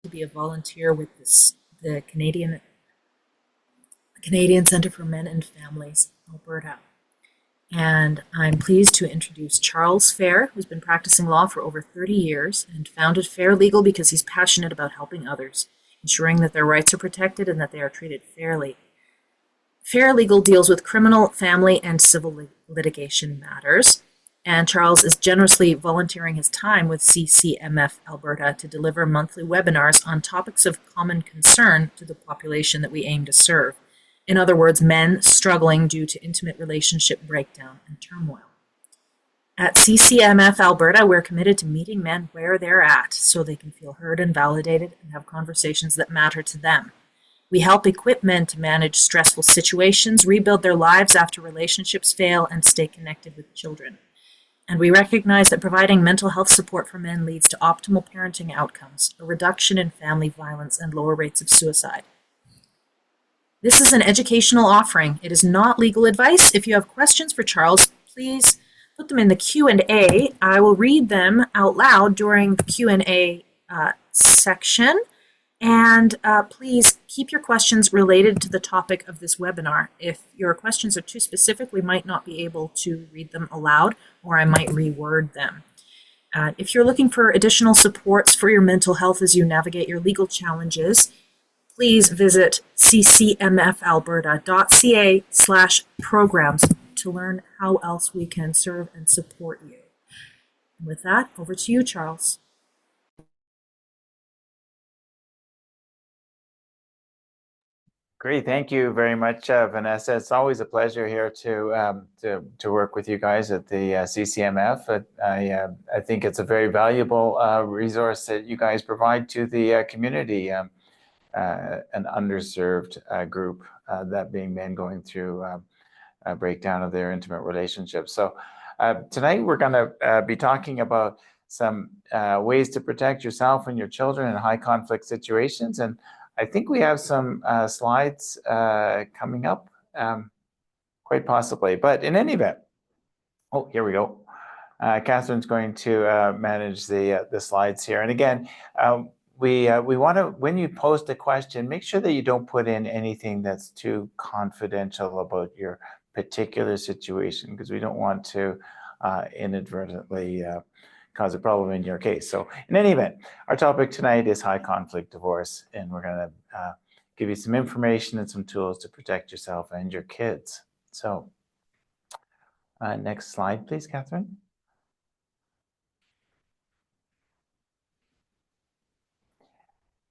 to be a volunteer with the Canadian Centre for Men and Families, Alberta. And I'm pleased to introduce Charles Fair, who's been practicing law for over 30 years and founded Fair Legal because he's passionate about helping others, ensuring that their rights are protected and that they are treated fairly. Fair Legal deals with criminal, family, and civil litigation matters, and Charles is generously volunteering his time with CCMF Alberta to deliver monthly webinars on topics of common concern to the population that we aim to serve. In other words, men struggling due to intimate relationship breakdown and turmoil. At CCMF Alberta, we're committed to meeting men where they're at so they can feel heard and validated and have conversations that matter to them. We help equip men to manage stressful situations, rebuild their lives after relationships fail, and stay connected with children. And we recognize that providing mental health support for men leads to optimal parenting outcomes, a reduction in family violence, and lower rates of suicide. This is an educational offering. It is not legal advice. If you have questions for Charles, please put them in the Q&A. I will read them out loud during the Q&A section. And please keep your questions related to the topic of this webinar. If your questions are too specific, we might not be able to read them aloud, or I might reword them. If you're looking for additional supports for your mental health as you navigate your legal challenges, please visit ccmfalberta.ca/programs to learn how else we can serve and support you. And with that, over to you, Charles. Great, thank you very much, Vanessa. It's always a pleasure here to work with you guys at the CCMF. I think it's a very valuable resource that you guys provide to the community, an underserved group, that being men going through a breakdown of their intimate relationships. So tonight we're going to be talking about some ways to protect yourself and your children in high conflict situations. And I think we have some slides coming up, quite possibly. But in any event, oh, here we go. Catherine's going to manage the slides here. And again, we want to, when you post a question, make sure that you don't put in anything that's too confidential about your particular situation, because we don't want to inadvertently cause a problem in your case. So in any event, our topic tonight is high conflict divorce, and we're going to give you some information and some tools to protect yourself and your kids. So next slide, please, Catherine.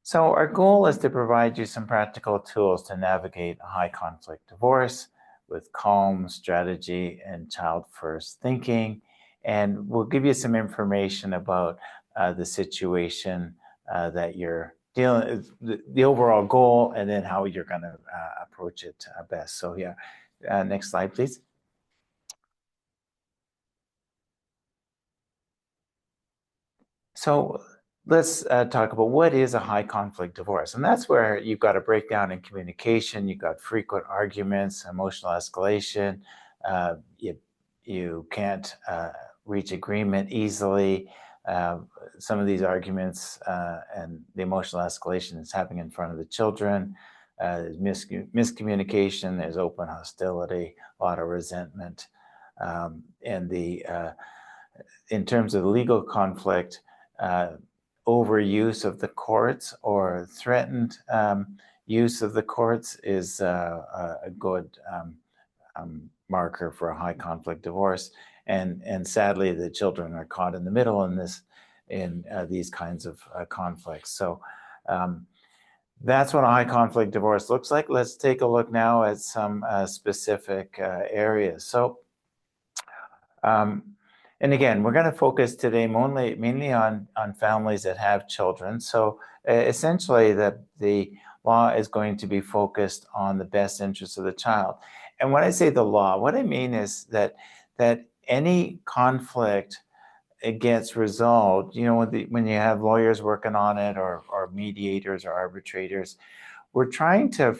So our goal is to provide you some practical tools to navigate a high conflict divorce with calm strategy and child first thinking. And we'll give you some information about the situation that you're dealing with, the overall goal, and then how you're going to approach it best. So yeah, next slide, please. So let's talk about what is a high conflict divorce. And that's where you've got a breakdown in communication, you've got frequent arguments, emotional escalation, you can't reach agreement easily. Some of these arguments and the emotional escalation is happening in front of the children. There's miscommunication, there's open hostility, a lot of resentment. And in terms of legal conflict, overuse of the courts or threatened use of the courts is a good marker for a high conflict divorce. And sadly, the children are caught in the middle in these kinds of conflicts. So that's what a high conflict divorce looks like. Let's take a look now at some specific areas. So, and again, we're going to focus today mainly on families that have children. So essentially, the law is going to be focused on the best interests of the child. And when I say the law, what I mean is that any conflict, it gets resolved, you know, when you have lawyers working on it, or mediators or arbitrators, we're trying to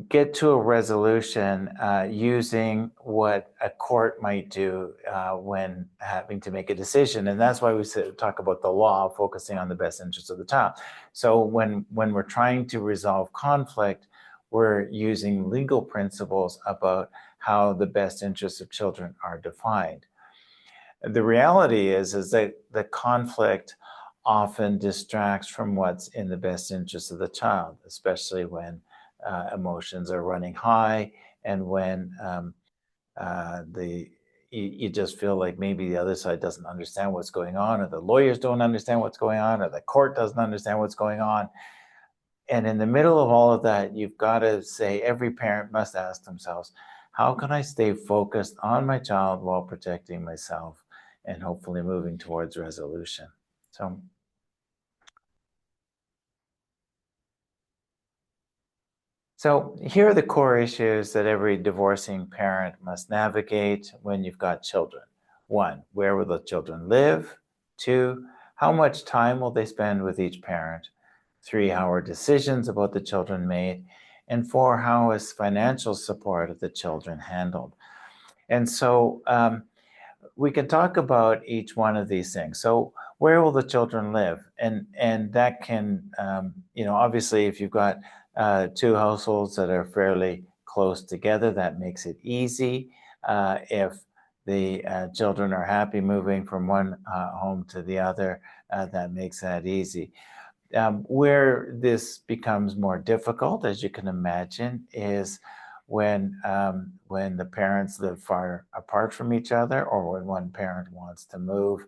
get to a resolution using what a court might do when having to make a decision. And that's why we talk about the law, focusing on the best interest of the child. So when we're trying to resolve conflict, we're using legal principles about how the best interests of children are defined. The reality is that the conflict often distracts from what's in the best interest of the child, especially when emotions are running high and when you just feel like maybe the other side doesn't understand what's going on, or the lawyers don't understand what's going on, or the court doesn't understand what's going on. And in the middle of all of that, you've got to say, every parent must ask themselves, how can I stay focused on my child while protecting myself and hopefully moving towards resolution? So here are the core issues that every divorcing parent must navigate when you've got children. 1, where will the children live? 2, how much time will they spend with each parent? 3, how are decisions about the children made? And 4, how is financial support of the children handled? And so we can talk about each one of these things. So where will the children live? And that can, obviously, if you've got 2 households that are fairly close together, that makes it easy. If the children are happy moving from one home to the other, that makes that easy. Where this becomes more difficult, as you can imagine, is when the parents live far apart from each other, or when one parent wants to move.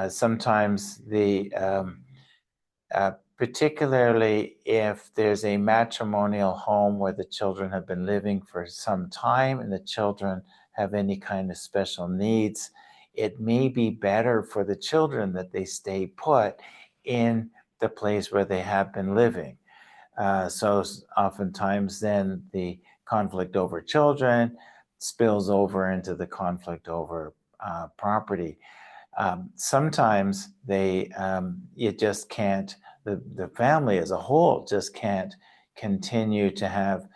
Sometimes particularly if there's a matrimonial home where the children have been living for some time and the children have any kind of special needs, it may be better for the children that they stay put in the place where they have been living. So oftentimes then the conflict over children spills over into the conflict over property. Sometimes you just can't, the family as a whole just can't continue to have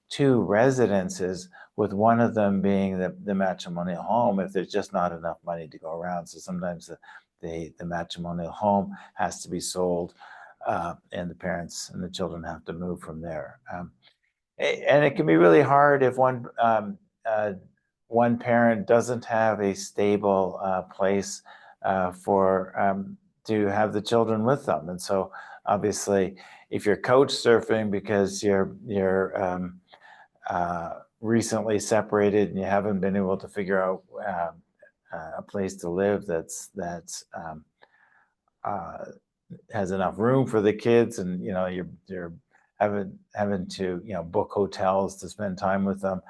2 residences, with one of them being the matrimonial home, if there's just not enough money to go around. So sometimes the matrimonial home has to be sold, and the parents and the children have to move from there. And it can be really hard if one parent doesn't have a stable place to have the children with them. And so obviously, if you're couch surfing because you're recently separated and you haven't been able to figure out a place to live that's has enough room for the kids, and you're having to book hotels to spend time with them,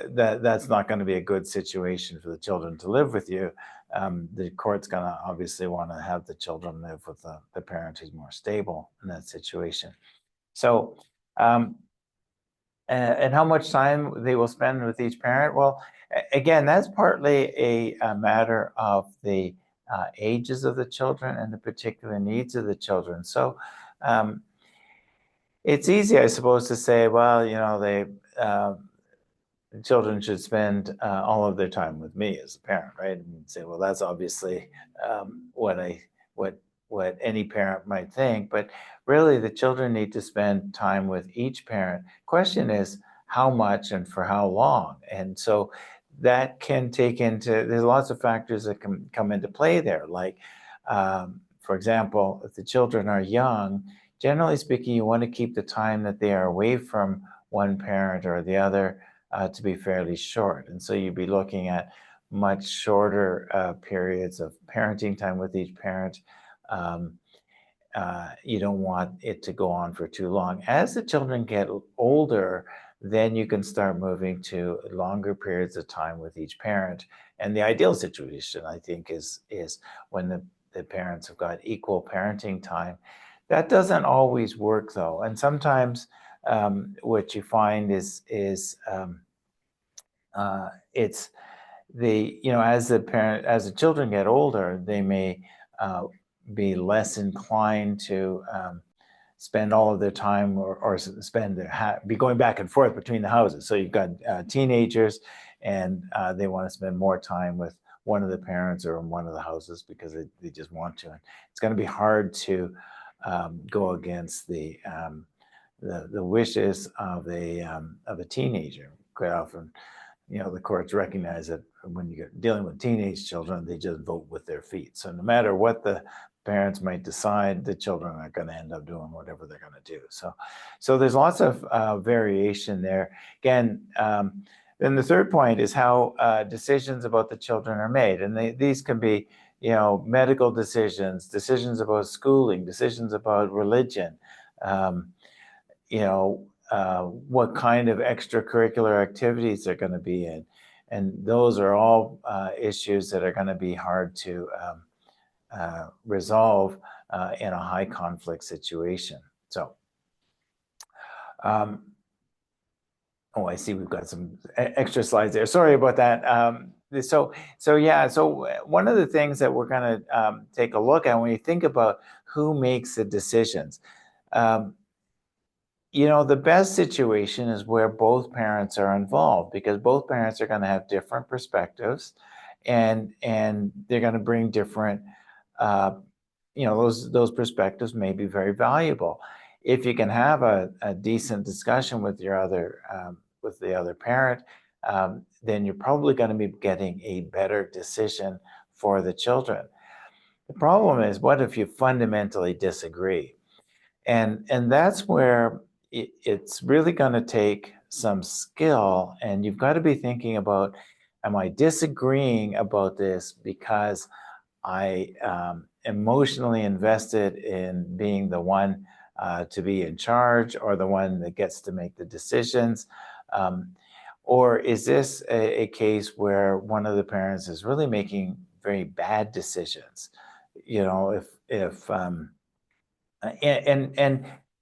that's not going to be a good situation for the children to live with you. The court's going to obviously want to have the children live with the parent who's more stable in that situation. So and how much time they will spend with each parent, well, again, that's partly a matter of the ages of the children and the particular needs of the children. So it's easy, I suppose, to say, well, children should spend all of their time with me as a parent, right? And say, well, that's obviously what any parent might think, but really the children need to spend time with each parent. Question is how much and for how long? And so that can there's lots of factors that can come into play there. Like, for example, if the children are young, generally speaking, you want to keep the time that they are away from one parent or the other to be fairly short. And so you'd be looking at much shorter periods of parenting time with each parent. You don't want it to go on for too long. As the children get older, then you can start moving to longer periods of time with each parent. And the ideal situation, I think, is when the parents have got equal parenting time. That doesn't always work, though. And sometimes what you find is it's as the children get older, they may be less inclined to spend all of their time or be going back and forth between the houses. So you've got teenagers, and they want to spend more time with one of the parents or in one of the houses because they just want to. And it's going to be hard to go against the wishes of a teenager. Quite often, the courts recognize that when you're dealing with teenage children, they just vote with their feet. So no matter what the parents might decide, the children are going to end up doing whatever they're going to do. So there's lots of variation there. Again, then the third point is how decisions about the children are made. And these can be, medical decisions, decisions about schooling, decisions about religion, what kind of extracurricular activities they're going to be in. And those are all issues that are going to be hard to resolve in a high conflict situation. So, I see we've got some extra slides there. Sorry about that. So one of the things that we're going to take a look at when you think about who makes the decisions, the best situation is where both parents are involved, because both parents are going to have different perspectives, and they're going to bring different, those perspectives may be very valuable. If you can have a decent discussion with the other parent, then you're probably going to be getting a better decision for the children. The problem is, what if you fundamentally disagree? And that's where it's really going to take some skill, and you've got to be thinking about, am I disagreeing about this because I emotionally invested in being the one to be in charge, or the one that gets to make the decisions? Or is this a case where one of the parents is really making very bad decisions?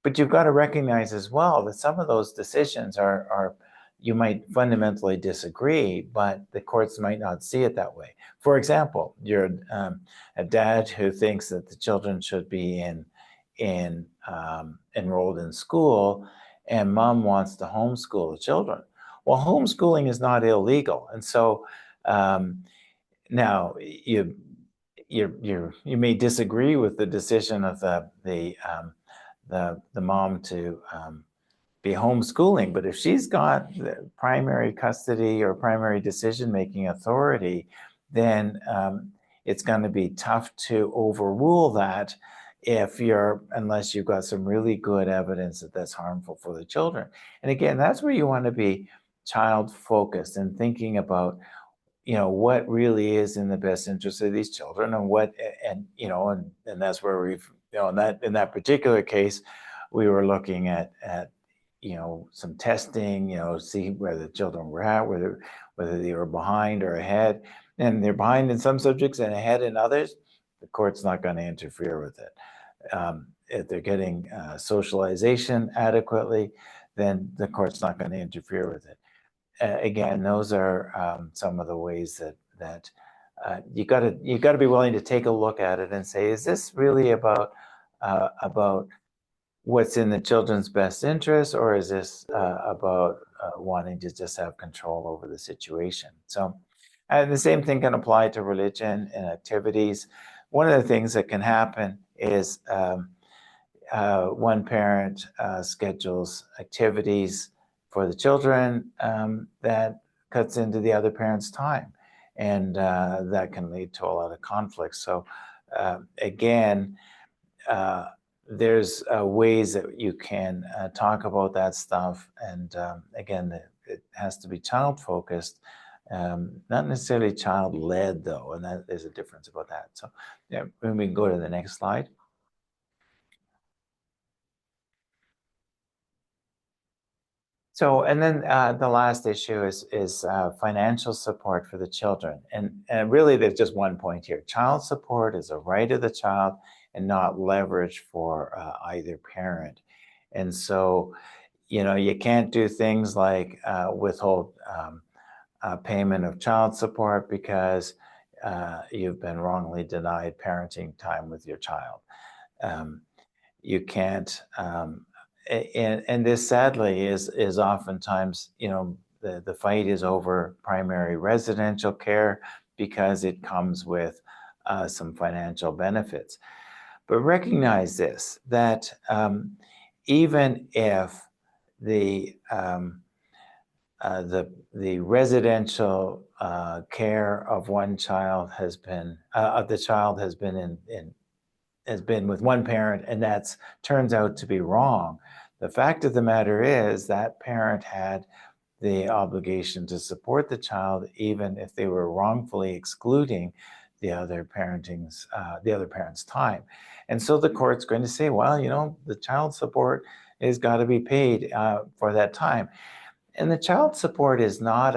But you've got to recognize as well that some of those decisions are you might fundamentally disagree, but the courts might not see it that way. For example, you're a dad who thinks that the children should be enrolled in school, and mom wants to homeschool the children. Well, homeschooling is not illegal, and so now you may disagree with the decision of the mom to be homeschooling, but if she's got the primary custody or primary decision-making authority, then it's going to be tough to overrule that unless you've got some really good evidence that that's harmful for the children. And again, that's where you want to be child-focused and thinking about, what really is in the best interest of these children, and that's where we've, in that particular case, we were looking at some testing, see where the children were at, whether they were behind or ahead. And they're behind in some subjects and ahead in others, the court's not going to interfere with it. If they're getting socialization adequately, then the court's not going to interfere with it. Again, those are some of the ways that you got to be willing to take a look at it and say, is this really about what's in the children's best interest, or is this about wanting to just have control over the situation? So, and the same thing can apply to religion and activities. One of the things that can happen is one parent schedules activities for the children that cuts into the other parent's time, and that can lead to a lot of conflict. So again, there's ways that you can talk about that stuff, and again, it has to be child-focused, not necessarily child-led though, and there's a difference about that. So yeah, when we can go to the next slide. So, and then the last issue is financial support for the children. And really, there's just one point here. Child support is a right of the child and not leverage for either parent. And so, you can't do things like withhold payment of child support because you've been wrongly denied parenting time with your child. you can't, and this sadly is oftentimes, the fight is over primary residential care because it comes with some financial benefits. But recognize this, that even if the the residential care of one child has been of the child has been with one parent, and that's turns out to be wrong. The fact of the matter is that parent had the obligation to support the child, even if they were wrongfully excluding the other parent's time. And so the court's going to say, well, the child support has got to be paid for that time. And the child support is not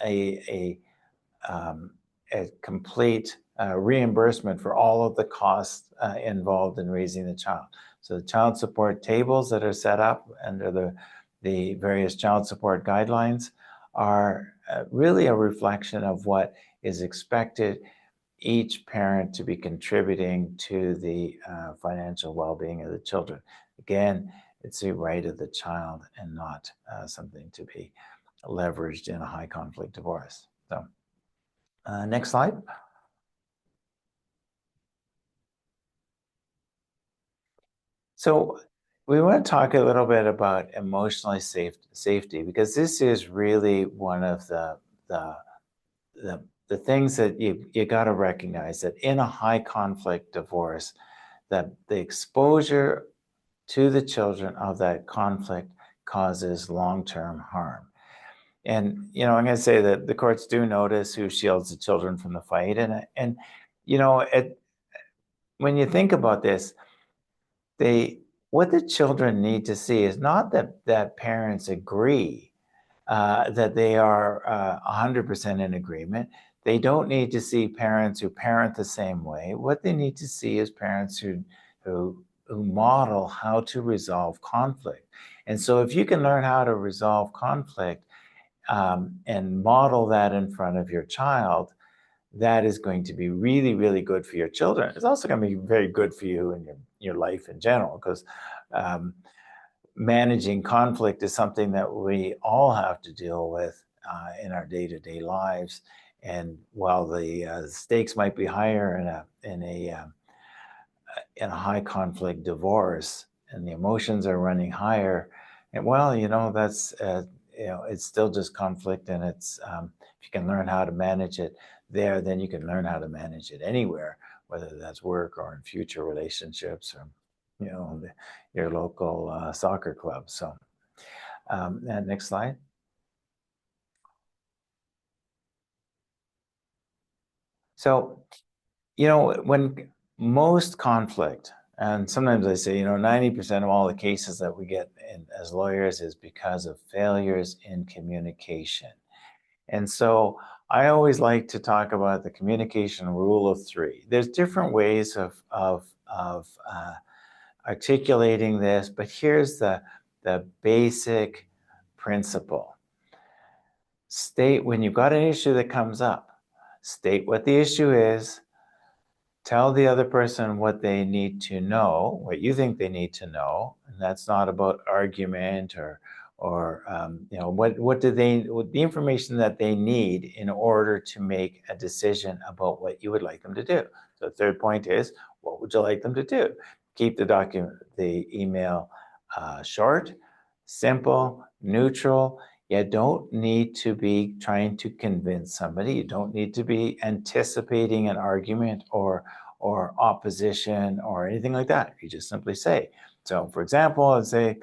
a complete reimbursement for all of the costs involved in raising the child. So the child support tables that are set up under the various child support guidelines are really a reflection of what is expected each parent to be contributing to the financial well-being of the children. Again, it's a right of the child and not something to be leveraged in a high conflict divorce. So next slide. So we want to talk a little bit about emotionally safety, because this is really one of the things that you got to recognize, that in a high conflict divorce, that the exposure to the children of that conflict causes long-term harm. And I'm going to say that the courts do notice who shields the children from the fight, and when you think about this, what the children need to see is not that parents agree, that they are 100% in agreement. They don't need to see parents who parent the same way. What they need to see is parents who model how to resolve conflict. And so if you can learn how to resolve conflict and model that in front of your child, that is going to be really, really good for your children. It's also going to be very good for you and your life in general, because managing conflict is something that we all have to deal with in our day-to-day lives. And while the stakes might be higher in a high conflict divorce, and the emotions are running higher, and that's it's still just conflict, and it's if you can learn how to manage it there, then you can learn how to manage it anywhere, whether that's work or in future relationships, or your local soccer club. So and next slide. So when most conflict, and sometimes I say 90% of all the cases that we get as lawyers is because of failures in communication. And so I always like to talk about the communication rule of three. There's different ways of articulating this, but here's the basic principle. State, when you've got an issue that comes up, state what the issue is, tell the other person what they need to know, what you think they need to know, and that's not about argument or what the information that they need in order to make a decision about what you would like them to do. So the third point is, what would you like them to do? Keep the email short, simple, neutral. You don't need to be trying to convince somebody. You don't need to be anticipating an argument or opposition or anything like that. You just simply say. So, for example, I'd say,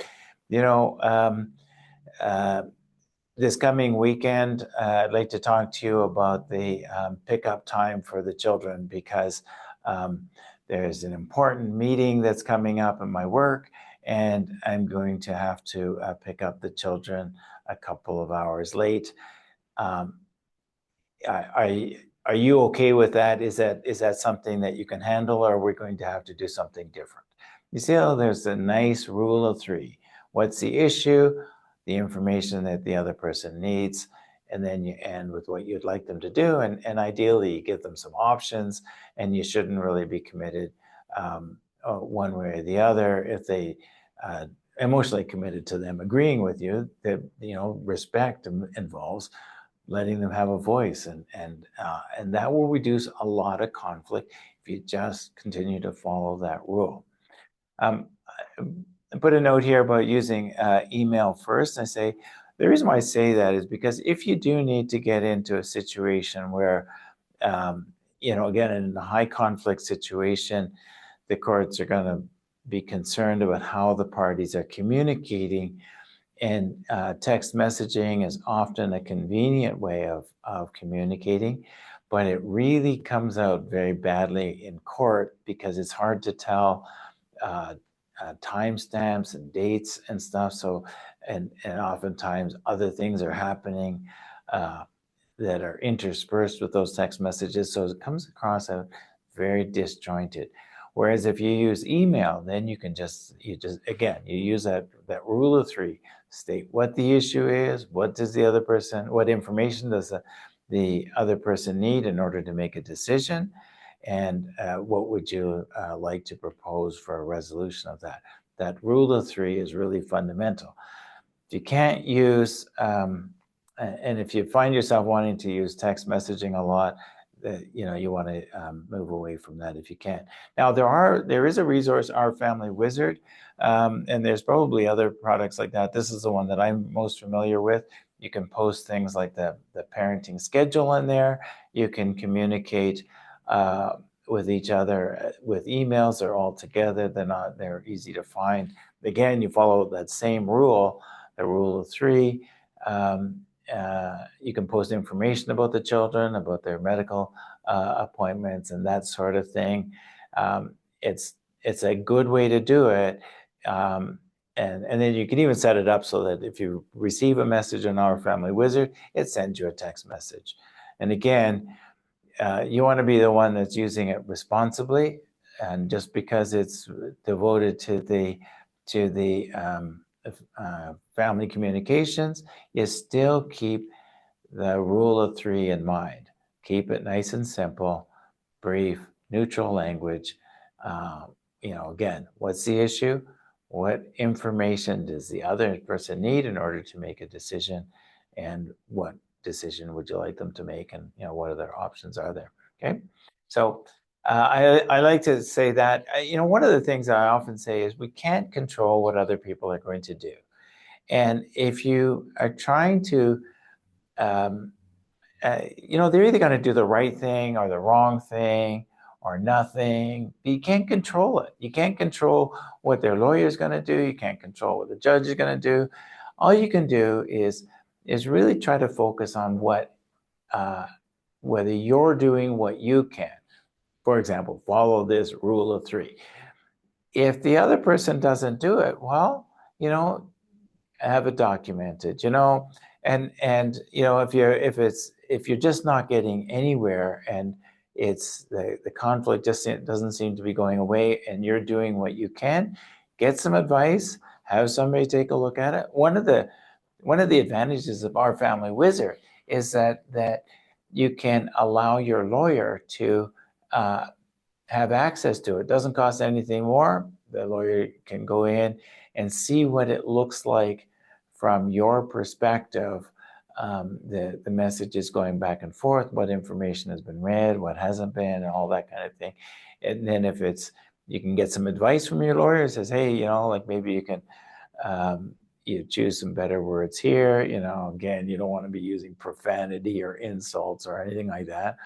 this coming weekend, I'd like to talk to you about the pickup time for the children, because there's an important meeting that's coming up in my work, and I'm going to have to pick up the children a couple of hours late. Are you okay with that? Is that something that you can handle, or are we going to have to do something different? You see how there's a nice rule of three. What's the issue? The information that the other person needs, and then you end with what you'd like them to do, and ideally you give them some options, and you shouldn't really be committed one way or the other. If they emotionally committed to them agreeing with you, that respect involves letting them have a voice, and that will reduce a lot of conflict if you just continue to follow that rule. I put a note here about using email first. I say the reason why I say that is because if you do need to get into a situation where, again, in a high conflict situation, the courts are going to be concerned about how the parties are communicating, and text messaging is often a convenient way of communicating, but it really comes out very badly in court because it's hard to tell timestamps and dates and stuff. So, and oftentimes other things are happening that are interspersed with those text messages. So it comes across as very disjointed. Whereas if you use email, then you use that rule of three. State what the issue is, what information does the other person need in order to make a decision, and what would you like to propose for a resolution of that. That rule of three is really fundamental. If you can't use, and if you find yourself wanting to use text messaging a lot, you want to move away from that if you can. Now, there is a resource, Our Family Wizard, and there's probably other products like that. This is the one that I'm most familiar with. You can post things like the parenting schedule in there. You can communicate with each other with emails. They're all together. They're easy to find. Again, you follow that same rule, the rule of three. You can post information about the children, about their medical appointments, and that sort of thing. It's a good way to do it. And then you can even set it up so that if you receive a message on Our Family Wizard, it sends you a text message. And again, you want to be the one that's using it responsibly. And just because it's devoted to the family communications, you still keep the rule of three in mind. Keep it nice and simple, brief, neutral language. Again, what's the issue? What information does the other person need in order to make a decision? And what decision would you like them to make? And what other options are there? Okay, so I like to say that, one of the things I often say is we can't control what other people are going to do. And if you are trying to, they're either going to do the right thing or the wrong thing or nothing. But you can't control it. You can't control what their lawyer is going to do. You can't control what the judge is going to do. All you can do is really try to focus on whether you're doing what you can. For example, follow this rule of three. If the other person doesn't do it, well, have it documented, and if you're just not getting anywhere, and it's the conflict just doesn't seem to be going away, and you're doing what you can, get some advice, have somebody take a look at it. One of the advantages of Our Family Wizard is that you can allow your lawyer to have access to it. It doesn't cost anything more. The lawyer can go in and see what it looks like from your perspective. The message is going back and forth, what information has been read, what hasn't been, and all that kind of thing. And then if you can get some advice from your lawyer, says, hey, maybe you can you choose some better words here. Again, you don't want to be using profanity or insults or anything like that.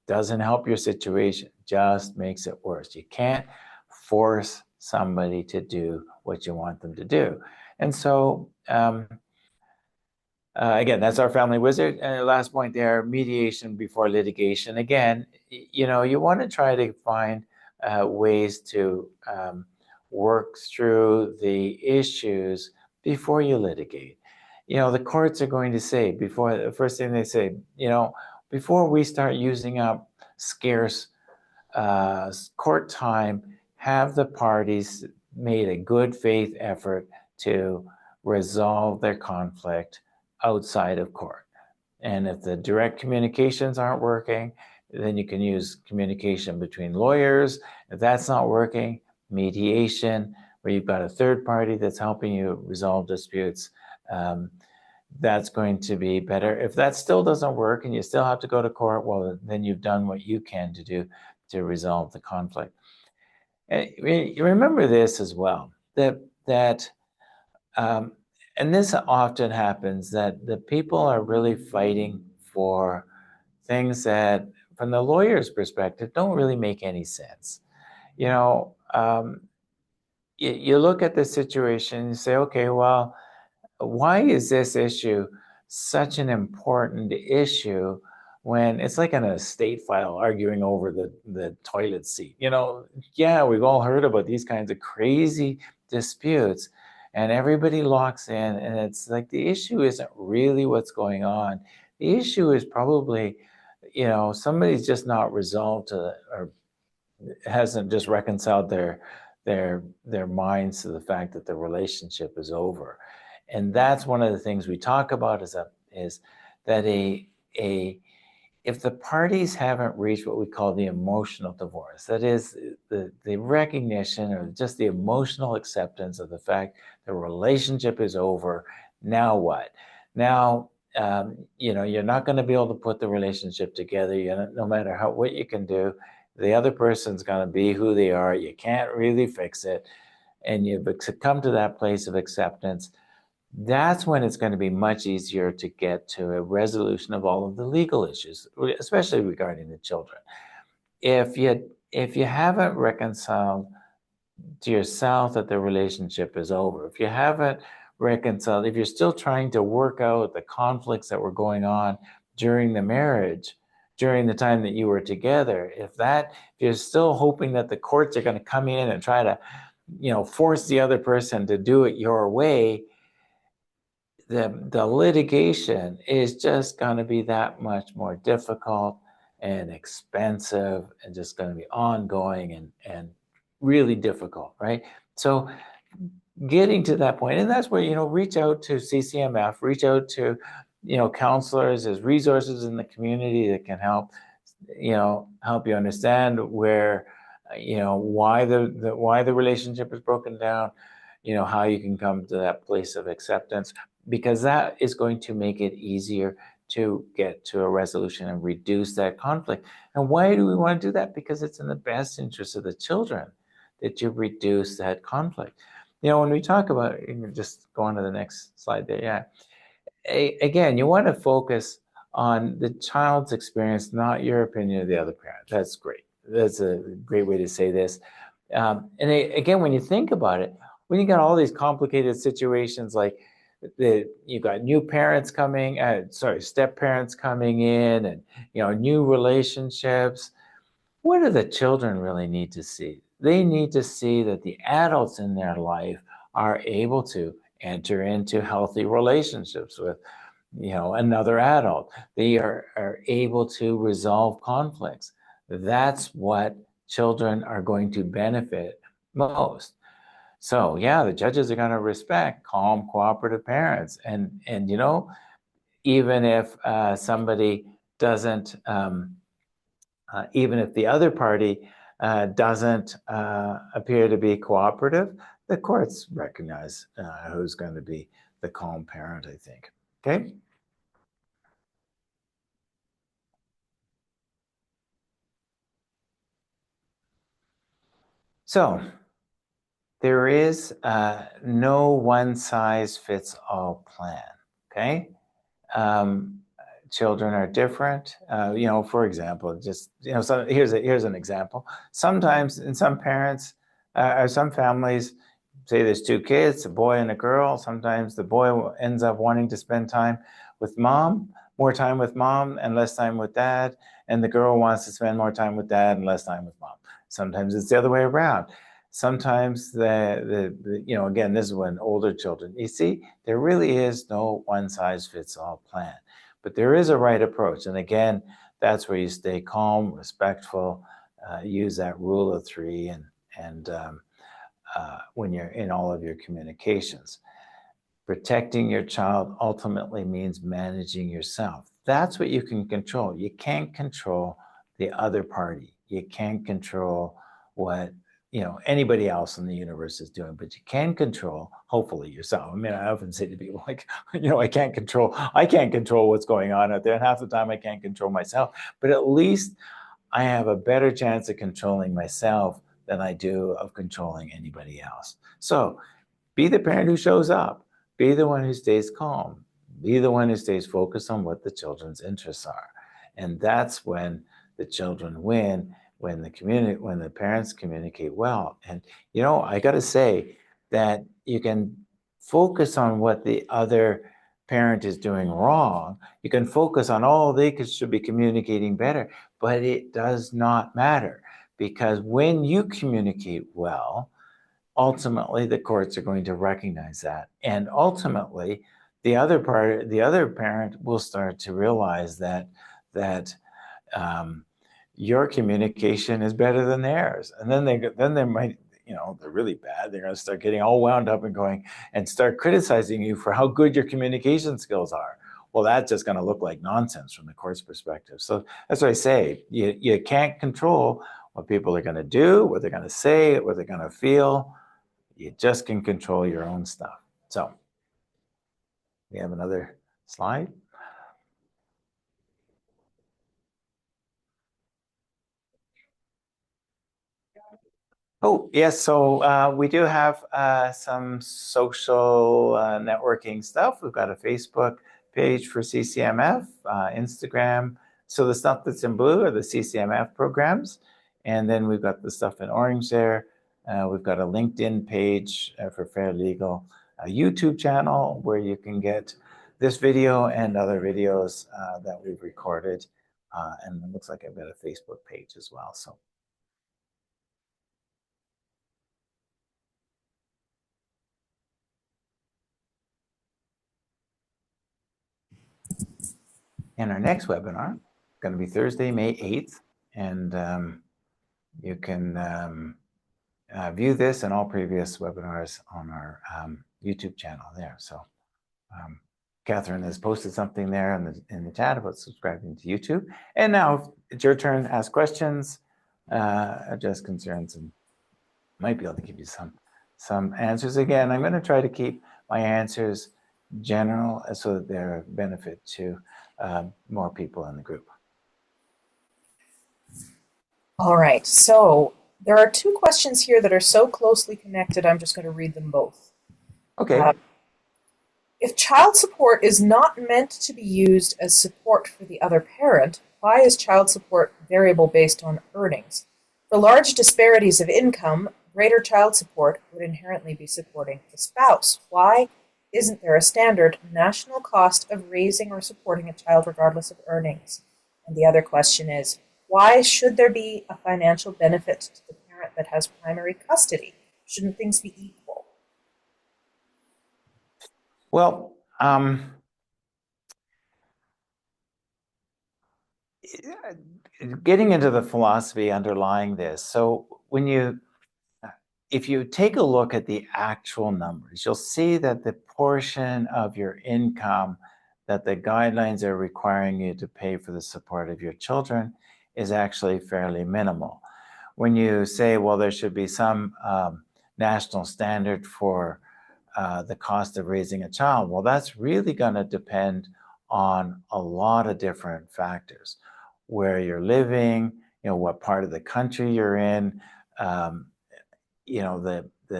Doesn't help your situation, just makes it worse. You can't force somebody to do what you want them to do. And so, again, that's Our Family Wizard. And the last point there, mediation before litigation. Again, you want to try to find ways to work through the issues before you litigate. The courts are going to say, the first thing they say, before we start using up scarce court time, have the parties made a good faith effort to resolve their conflict outside of court. And if the direct communications aren't working, then you can use communication between lawyers. If that's not working, mediation, where you've got a third party that's helping you resolve disputes. That's going to be better. If that still doesn't work and you still have to go to court, well, then you've done what you can to do to resolve the conflict. And you remember this as well, that and this often happens, that the people are really fighting for things that, from the lawyer's perspective, don't really make any sense. You know, you look at the situation and you say, okay, well, why is this issue such an important issue when it's like an estate file arguing over the toilet seat? You know, yeah, we've all heard about these kinds of crazy disputes, and everybody locks in, and it's like the issue isn't really what's going on. The issue is probably, you know, somebody's just not resolved or hasn't just reconciled their minds to the fact that the relationship is over. And that's one of the things we talk about, is that if the parties haven't reached what we call the emotional divorce, that is the recognition or just the emotional acceptance of the fact the relationship is over, now what? Now, you know, you're not going to be able to put the relationship together. No matter what you can do, the other person's going to be who they are. You can't really fix it. And you've come to that place of acceptance. That's when it's going to be much easier to get to a resolution of all of the legal issues, especially regarding the children. If you haven't reconciled to yourself that the relationship is over, if you haven't reconciled, if you're still trying to work out the conflicts that were going on during the marriage, during the time that you were together, if you're still hoping that the courts are going to come in and try to, you know, force the other person to do it your way, the litigation is just going to be that much more difficult and expensive, and just going to be ongoing and really difficult, right? So getting to that point, and that's where, you know, reach out to CCMF, reach out to, you know, counselors. There's resources in the community that can help you understand where, you know, why the relationship is broken down, you know, how you can come to that place of acceptance, because that is going to make it easier to get to a resolution and reduce that conflict. And why do we want to do that? Because it's in the best interest of the children that you reduce that conflict. You know, when we talk about, just go on to the next slide there, yeah. Again, you want to focus on the child's experience, not your opinion of the other parent. That's great. That's a great way to say this. And again, when you think about it, when you got all these complicated situations, like you've got new parents coming, step parents coming in, and, you know, new relationships, what do the children really need to see? They need to see that the adults in their life are able to enter into healthy relationships with, you know, another adult. They are able to resolve conflicts. That's what children are going to benefit most. So yeah, the judges are going to respect calm, cooperative parents, and you know, even if somebody doesn't, even if the other party doesn't appear to be cooperative, the courts recognize who's going to be the calm parent, I think. Okay. So there is no one size fits all plan. Okay. Children are different. You know, for example, just, you know, so here's an example. Sometimes in some parents or some families, say there's two kids, a boy and a girl. Sometimes the boy ends up wanting to spend time with mom, more time with mom and less time with dad, and the girl wants to spend more time with dad and less time with mom. Sometimes it's the other way around. Sometimes you know, again, this is when older children, you see, there really is no one size fits all plan, but there is a right approach. And again, that's where you stay calm, respectful, use that rule of three, and when you're in all of your communications. Protecting your child ultimately means managing yourself. That's what you can control. You can't control the other party. You can't control what, anybody else in the universe is doing, but you can control, hopefully, yourself. I mean, I often say to people like, I can't control what's going on out there, and half the time I can't control myself, but at least I have a better chance of controlling myself than I do of controlling anybody else. So be the parent who shows up, be the one who stays calm, be the one who stays focused on what the children's interests are. And that's when the children win, when the parents communicate well. And I got to say that you can focus on what the other parent is doing wrong. You can focus on, they should be communicating better, but it does not matter, because when you communicate well, ultimately the courts are going to recognize that, and ultimately the other parent will start to realize that your communication is better than theirs, and then they might, they're really bad, they're going to start getting all wound up and going and start criticizing you for how good your communication skills are. Well, that's just going to look like nonsense from the court's perspective. So that's what I say, you can't control what people are going to do, what they're going to say, what they're going to feel. You just can control your own stuff. So we have another slide. Oh, yes. So we do have some social networking stuff. We've got a Facebook page for CCMF, Instagram. So the stuff that's in blue are the CCMF programs. And then we've got the stuff in orange there. We've got a LinkedIn page for Fair Legal, a YouTube channel where you can get this video and other videos that we've recorded. And it looks like I've got a Facebook page as well. So. And our next webinar is going to be Thursday, May 8th. And you can view this and all previous webinars on our YouTube channel there. So Catherine has posted something there in the chat about subscribing to YouTube. And now it's your turn to ask questions, address concerns, and might be able to give you some answers. Again, I'm going to try to keep my answers general so that they're of benefit to more people in the group. All right, so there are two questions here that are so closely connected, I'm just going to read them both. Okay. If child support is not meant to be used as support for the other parent, why is child support variable based on earnings? For large disparities of income, greater child support would inherently be supporting the spouse. Why isn't there a standard national cost of raising or supporting a child regardless of earnings? And the other question is, why should there be a financial benefit to the parent that has primary custody? Shouldn't things be equal? Well, getting into the philosophy underlying this. So if you take a look at the actual numbers, you'll see that the portion of your income that the guidelines are requiring you to pay for the support of your children is actually fairly minimal. When you say, well, there should be some national standard for the cost of raising a child, well, that's really going to depend on a lot of different factors. Where you're living, what part of the country you're in, the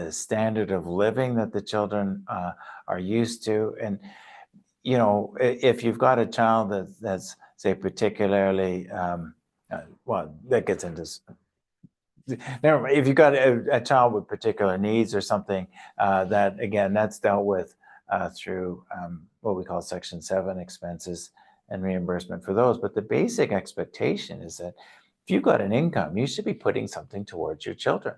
standard of living that the children are used to. And, if you've got a child that's say, particularly, that gets into, never mind. If you've got a child with particular needs or something, that, again, that's dealt with through what we call Section 7 expenses and reimbursement for those. But the basic expectation is that if you've got an income, you should be putting something towards your children,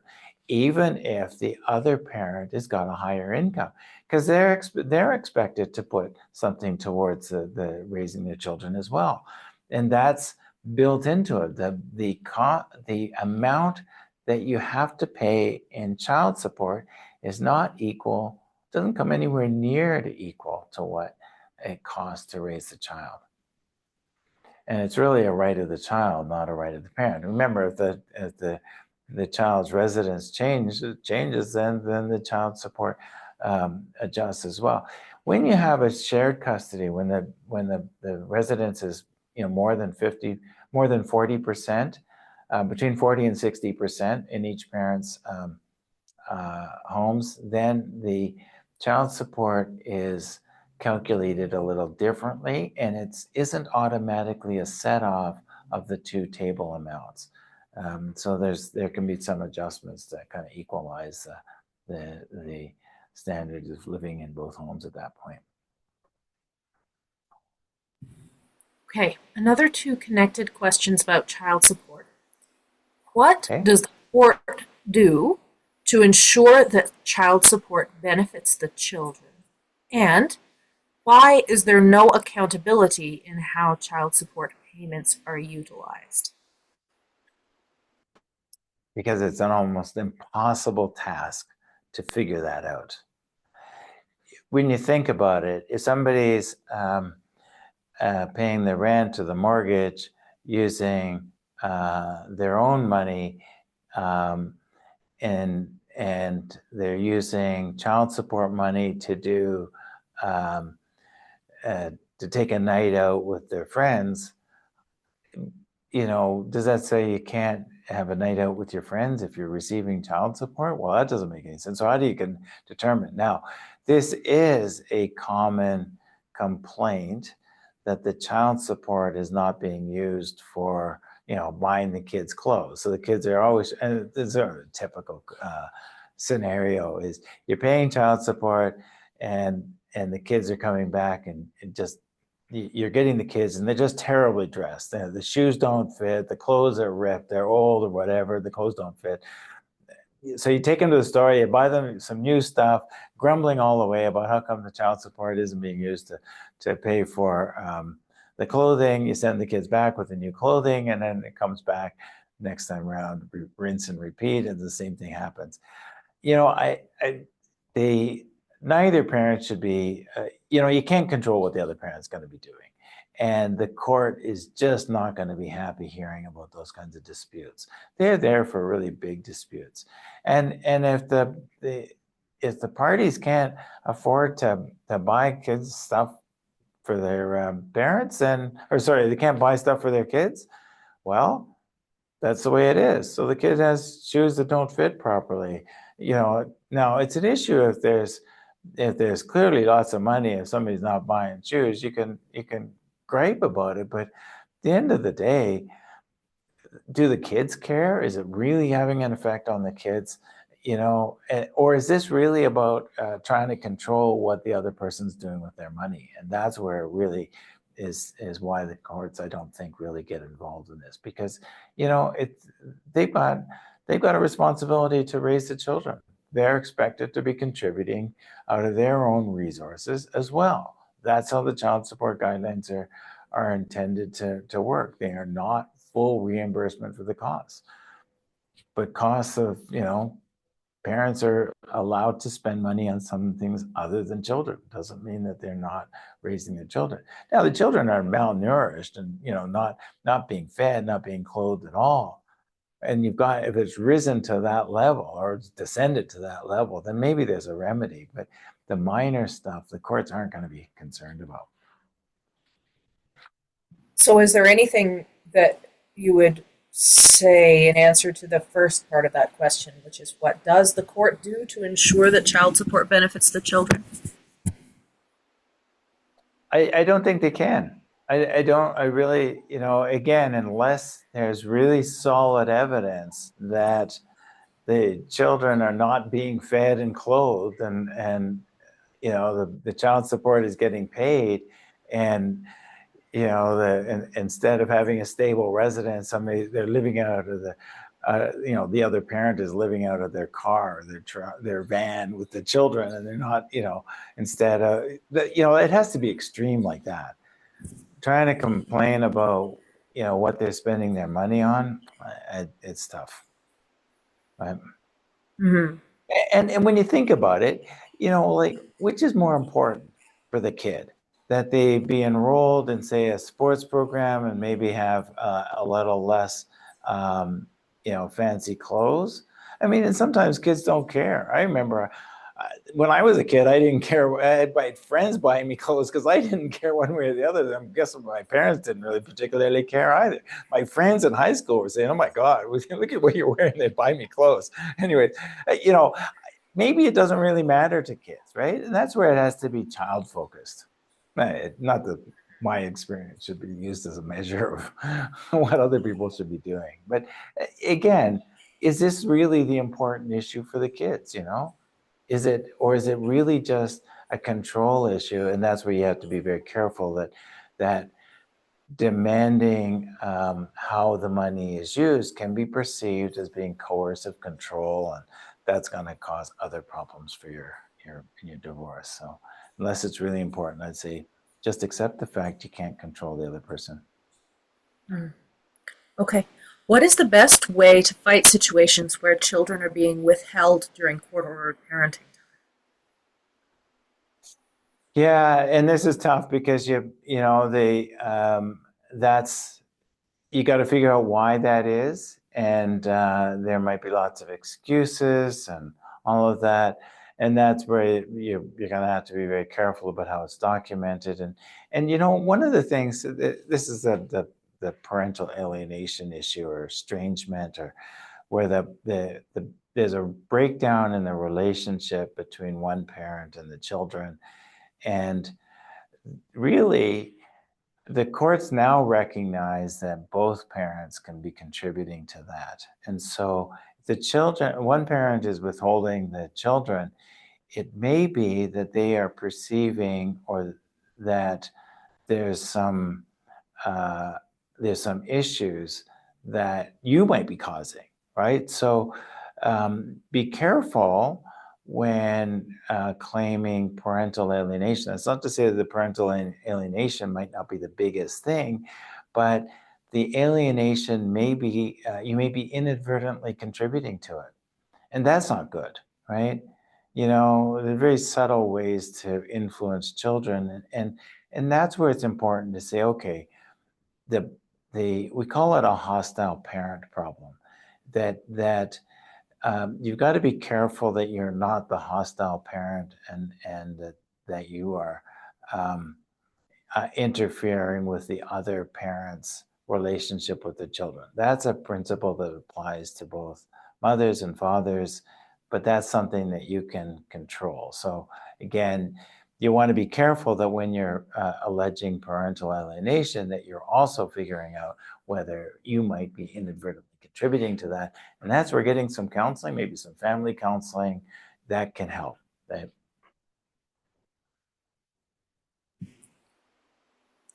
even if the other parent has got a higher income, because they're expected to put something towards the raising their children as well. And that's built into it. The amount that you have to pay in child support is not equal, doesn't come anywhere near to equal to what it costs to raise the child. And it's really a right of the child, not a right of the parent. Remember, if the the child's residence changes, then the child support adjusts as well. When you have a shared custody, when the residence is more than 40%, between 40 and 60% in each parent's homes, then the child support is calculated a little differently, and it isn't automatically a set off of the two table amounts. So there can be some adjustments that kind of equalize the standards of living in both homes at that point. Okay, another two connected questions about child support. What Okay. does the court do to ensure that child support benefits the children? And why is there no accountability in how child support payments are utilized? Because it's an almost impossible task to figure that out. When you think about it, if somebody's paying the rent or the mortgage using their own money, and they're using child support money to do to take a night out with their friends, does that say you can't have a night out with your friends if you're receiving child support? Well, that doesn't make any sense. So how do you determine? Now, this is a common complaint that the child support is not being used for, buying the kids clothes. So the kids are always, and this is a typical scenario, is you're paying child support and the kids are coming back and just, you're getting the kids and they're just terribly dressed. The shoes don't fit, the clothes are ripped, they're old or whatever, the clothes don't fit. So you take them to the store, you buy them some new stuff, grumbling all the way about how come the child support isn't being used to pay for the clothing. You send the kids back with the new clothing, and then it comes back next time around, rinse and repeat, and the same thing happens. Neither parent should be, you can't control what the other parent's going to be doing. And the court is just not going to be happy hearing about those kinds of disputes. They're there for really big disputes. And if the parties can't afford to buy kids stuff for their parents, they can't buy stuff for their kids, well, that's the way it is. So the kid has shoes that don't fit properly. Now it's an issue if there's clearly lots of money. If somebody's not buying shoes, you can gripe about it. But at the end of the day, do the kids care? Is it really having an effect on the kids? Or is this really about trying to control what the other person's doing with their money? And that's where it really is why the courts, I don't think, really get involved in this, because they've got a responsibility to raise the children. They're expected to be contributing out of their own resources as well. That's how the child support guidelines are intended to work. They are not full reimbursement for the costs, but costs of, parents are allowed to spend money on some things other than children. Doesn't mean that they're not raising their children. Now, the children are malnourished and, not being fed, not being clothed at all. And if it's risen to that level or it's descended to that level, then maybe there's a remedy. But the minor stuff, the courts aren't going to be concerned about. So, is there anything that you would say in answer to the first part of that question, which is what does the court do to ensure that child support benefits the children? I don't think they can. I really, again, unless there's really solid evidence that the children are not being fed and clothed, and the child support is getting paid, and instead of having a stable residence, they're living out of the other parent is living out of their car, their van with the children, and they're not, instead of, it has to be extreme like that. Trying to complain about, what they're spending their money on, it's tough. Right? Mm-hmm. And when you think about it, which is more important for the kid? That they be enrolled in, say, a sports program and maybe have a little less, fancy clothes. I mean, and sometimes kids don't care. I remember when I was a kid, I didn't care. I had my friends buying me clothes because I didn't care one way or the other. I'm guessing my parents didn't really particularly care either. My friends in high school were saying, "Oh my God, look at what you're wearing. They buy me clothes." Anyway, maybe it doesn't really matter to kids, right? And that's where it has to be child focused. Not that my experience should be used as a measure of what other people should be doing. But again, is this really the important issue for the kids? Is it really just a control issue? And that's where you have to be very careful that demanding how the money is used can be perceived as being coercive control, and that's going to cause other problems for your divorce. So unless it's really important, I'd say just accept the fact you can't control the other person. Okay. What is the best way to fight situations where children are being withheld during court-ordered parenting? Yeah, and this is tough because that's you got to figure out why that is, and there might be lots of excuses and all of that, and that's where you're going to have to be very careful about how it's documented. And one of the things, this is the parental alienation issue or estrangement, or where there's a breakdown in the relationship between one parent and the children, and really the courts now recognize that both parents can be contributing to that. And so one parent is withholding the children, it may be that they are perceiving or that there's some uh, issues that you might be causing, right? So be careful when claiming parental alienation. That's not to say that the parental alienation might not be the biggest thing, but the alienation may be, you may be inadvertently contributing to it. And that's not good, right? There are very subtle ways to influence children. And that's where it's important to say, okay, the we call it a hostile parent problem. That you've got to be careful that you're not the hostile parent, and that you are interfering with the other parent's relationship with the children. That's a principle that applies to both mothers and fathers, but that's something that you can control. So again, you want to be careful that when you're alleging parental alienation, that you're also figuring out whether you might be inadvertently contributing to that. And that's where getting some counseling, maybe some family counseling, that can help.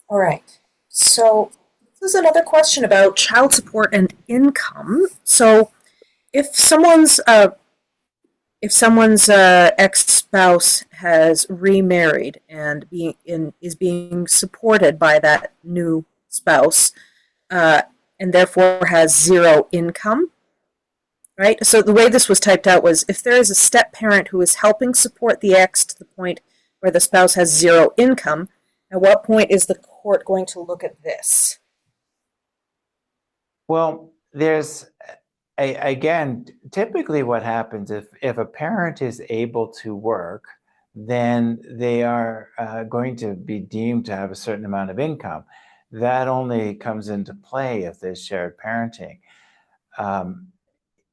All right. So this is another question about child support and income. So if someone's ex-spouse has remarried and is being supported by that new spouse, uh, and therefore has zero income, right? So the way this was typed out was, if there is a step parent who is helping support the ex to the point where the spouse has zero income, at what point is the court going to look at this? Well, again, typically what happens if a parent is able to work, then they are going to be deemed to have a certain amount of income. That only comes into play if there's shared parenting.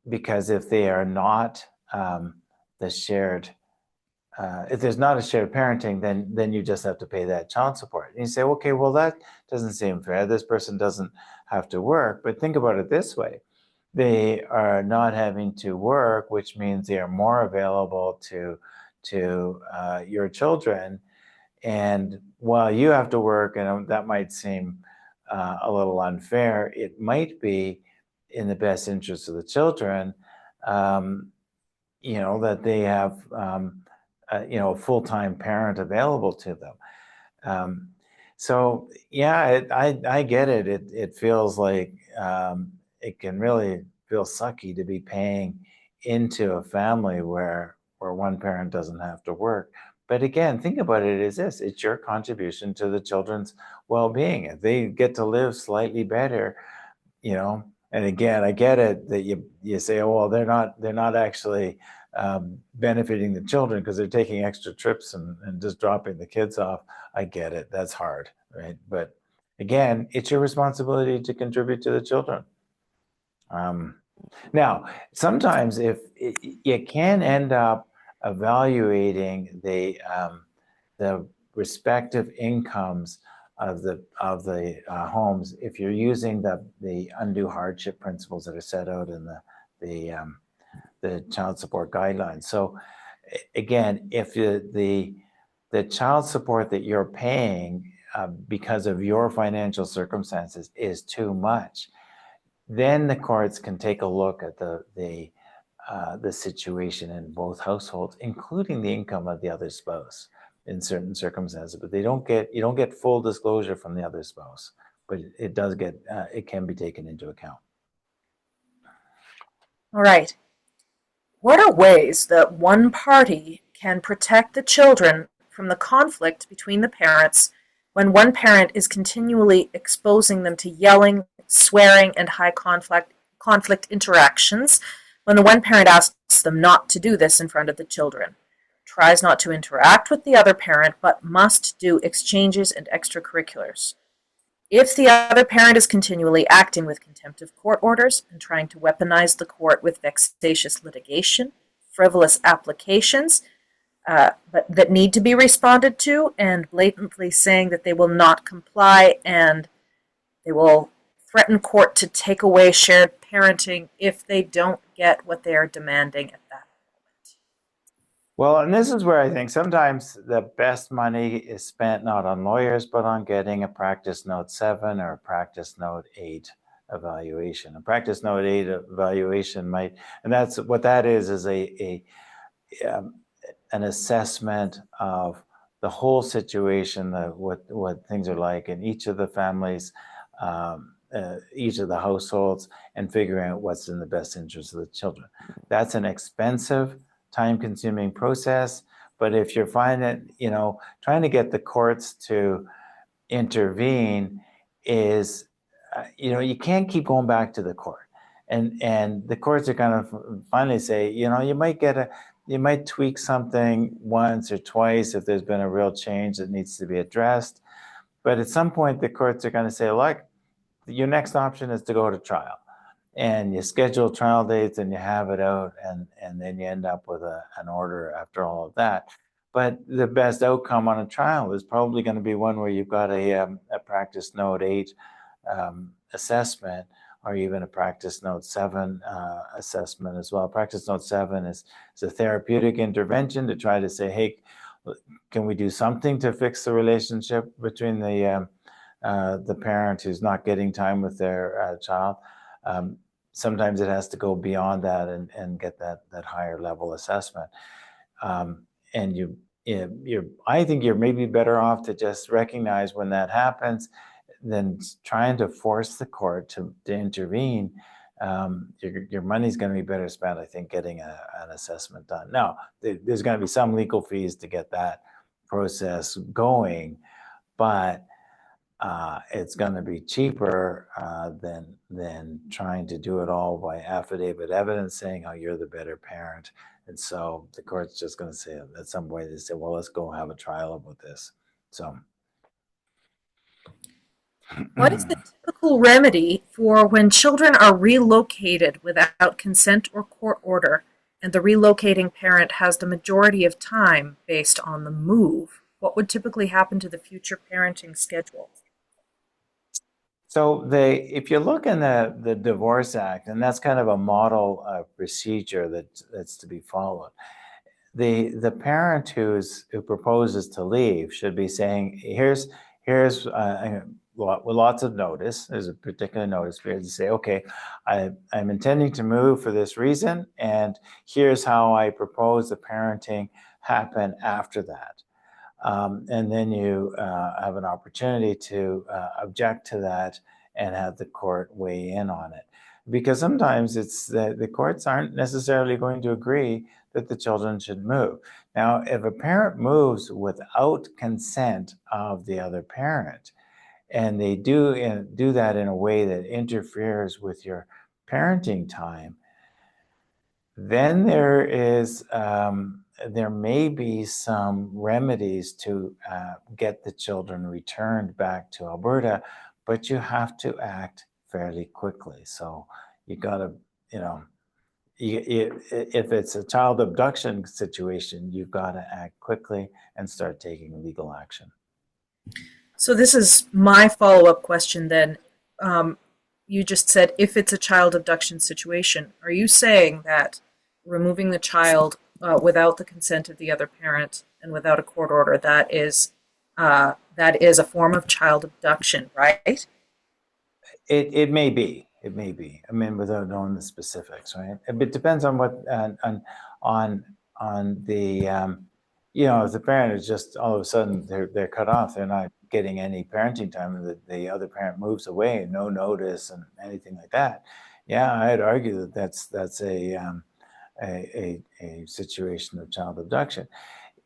Because if they are not the shared if there's not a shared parenting, then you just have to pay that child support. And you say, okay, well, that doesn't seem fair. This person doesn't have to work. But think about it this way. They are not having to work, which means they are more available to your children. And while you have to work, and that might seem a little unfair, it might be in the best interest of the children, um, that they have a full-time parent available to them. Um, so yeah, I get it. It feels like it can really feel sucky to be paying into a family where one parent doesn't have to work. But again, think about it as this: it's your contribution to the children's well-being. If they get to live slightly better, you know, And again, I get it that you say, oh, well, they're not actually benefiting the children because they're taking extra trips and just dropping the kids off. I get it. That's hard, right? But again, it's your responsibility to contribute to the children. Now, sometimes if you can end up evaluating the respective incomes of the homes if you're using the undue hardship principles that are set out in the child support guidelines. So again, if the child support that you're paying because of your financial circumstances is too much, then the courts can take a look at the situation in both households, including the income of the other spouse in certain circumstances. But you don't get full disclosure from the other spouse, but it can be taken into account. All right. What are ways that one party can protect the children from the conflict between the parents when one parent is continually exposing them to yelling, swearing, and high conflict interactions when the one parent asks them not to do this in front of the children, tries not to interact with the other parent, but must do exchanges and extracurriculars? If the other parent is continually acting with contempt of court orders and trying to weaponize the court with vexatious litigation, frivolous applications but that need to be responded to, and blatantly saying that they will not comply and they will threaten court to take away shared parenting if they don't get what they are demanding at that moment. Well, and this is where I think sometimes the best money is spent not on lawyers, but on getting a practice note 7 or a practice note 8 evaluation. A practice note 8 evaluation might, and that's what that is an assessment of the whole situation, what things are like in each of the families, each of the households, and figuring out what's in the best interest of the children. That's an expensive, time-consuming process, but if you're finding, trying to get the courts to intervene is, you can't keep going back to the court, and the courts are going to finally say, you might tweak something once or twice if there's been a real change that needs to be addressed, but at some point the courts are going to say, look, your next option is to go to trial. And you schedule trial dates and you have it out, and then you end up with an order after all of that. But the best outcome on a trial is probably going to be one where you've got a practice note 8 assessment, or even a practice note 7 assessment as well. Practice note 7 is a therapeutic intervention to try to say, hey, can we do something to fix the relationship between the parent who's not getting time with their child? Sometimes it has to go beyond that and get that higher level assessment. And I think you're maybe better off to just recognize when that happens than trying to force the court to intervene. Your money's going to be better spent, I think, getting an assessment done. Now, there's going to be some legal fees to get that process going, but it's going to be cheaper than trying to do it all by affidavit evidence saying how you're the better parent. And so the court's just going to say at some point, they say, well, let's go have a trial about this. So What is the typical remedy for when children are relocated without consent or court order, and the relocating parent has the majority of time based on the move? What would typically happen to the future parenting schedule? So if you look in the Divorce Act, and that's kind of a model procedure that's to be followed, the parent who proposes to leave should be saying, here's with lots of notice. There's a particular notice period to say, okay, I'm intending to move for this reason, and here's how I propose the parenting happen after that. And then you have an opportunity to object to that and have the court weigh in on it. Because sometimes it's the courts aren't necessarily going to agree that the children should move. Now, if a parent moves without consent of the other parent, and they do that in a way that interferes with your parenting time, then there may be some remedies to get the children returned back to Alberta, but you have to act fairly quickly. So you got to, you know, if it's a child abduction situation, you've got to act quickly and start taking legal action. So this is my follow-up question then. You just said if it's a child abduction situation. Are you saying that removing the child without the consent of the other parent and without a court order, that is a form of child abduction, right? It may be. It may be. I mean, without knowing the specifics, right? It depends on what on the you know, if the parent is just all of a sudden they're cut off, they're not getting any parenting time, and the other parent moves away, no notice and anything like that. Yeah, I'd argue that that's a situation of child abduction.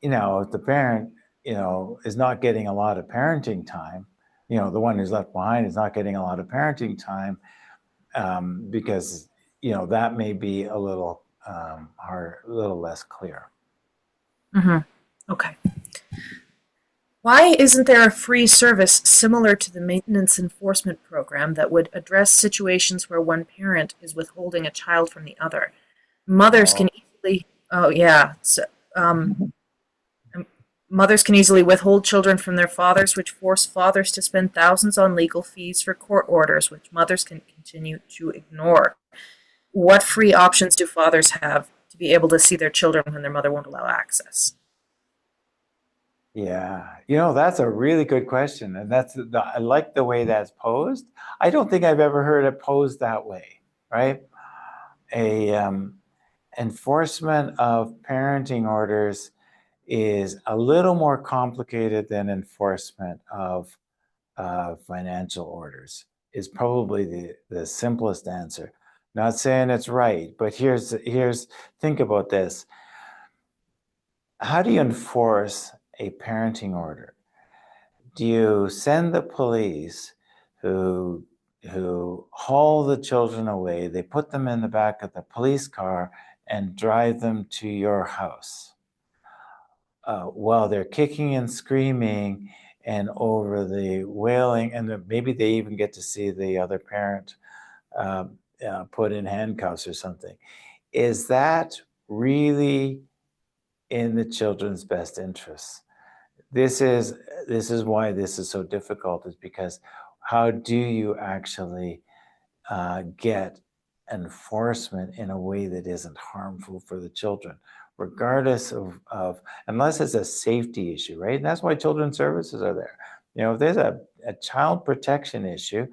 You know, if the parent, you know, is not getting a lot of parenting time, you know, the one who's left behind is not getting a lot of parenting time, because, you know, that may be a little hard, a little less clear. Mm-hmm. Okay. Why isn't there a free service similar to the maintenance enforcement program that would address situations where one parent is withholding a child from the other? Mothers can Oh, easily, oh yeah, so, mothers can easily withhold children from their fathers, which force fathers to spend thousands on legal fees for court orders, which mothers can continue to ignore. What free options do fathers have to be able to see their children when their mother won't allow access? yeah. You know, that's a really good question, and I like the way that's posed. I don't think I've ever heard it posed that way, right? A enforcement of parenting orders is a little more complicated than enforcement of financial orders, is probably the simplest answer. Not saying it's right, but think about this. How do you enforce a parenting order? Do you send the police who haul the children away, they put them in the back of the police car and drive them to your house while they're kicking and screaming and over the wailing, and maybe they even get to see the other parent put in handcuffs or something? Is that really in the children's best interests? This is why this is so difficult, is because how do you actually get enforcement in a way that isn't harmful for the children, regardless of unless it's a safety issue, right? And that's why children's services are there. You know, if there's a child protection issue,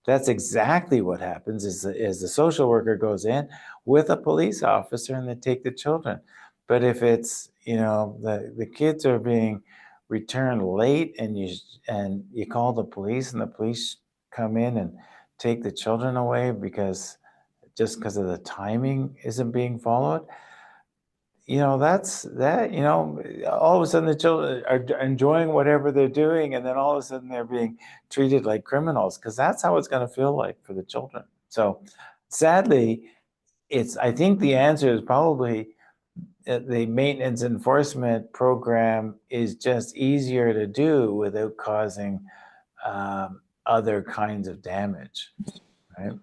that's exactly what happens is the social worker goes in with a police officer and they take the children. But if it's, you know, the kids are being returned late and you call the police and the police come in and take the children away because of the timing isn't being followed, you know, you know, all of a sudden the children are enjoying whatever they're doing, and then all of a sudden they're being treated like criminals, because that's how it's going to feel like for the children. So sadly, I think the answer is probably the maintenance enforcement program is just easier to do without causing other kinds of damage, right?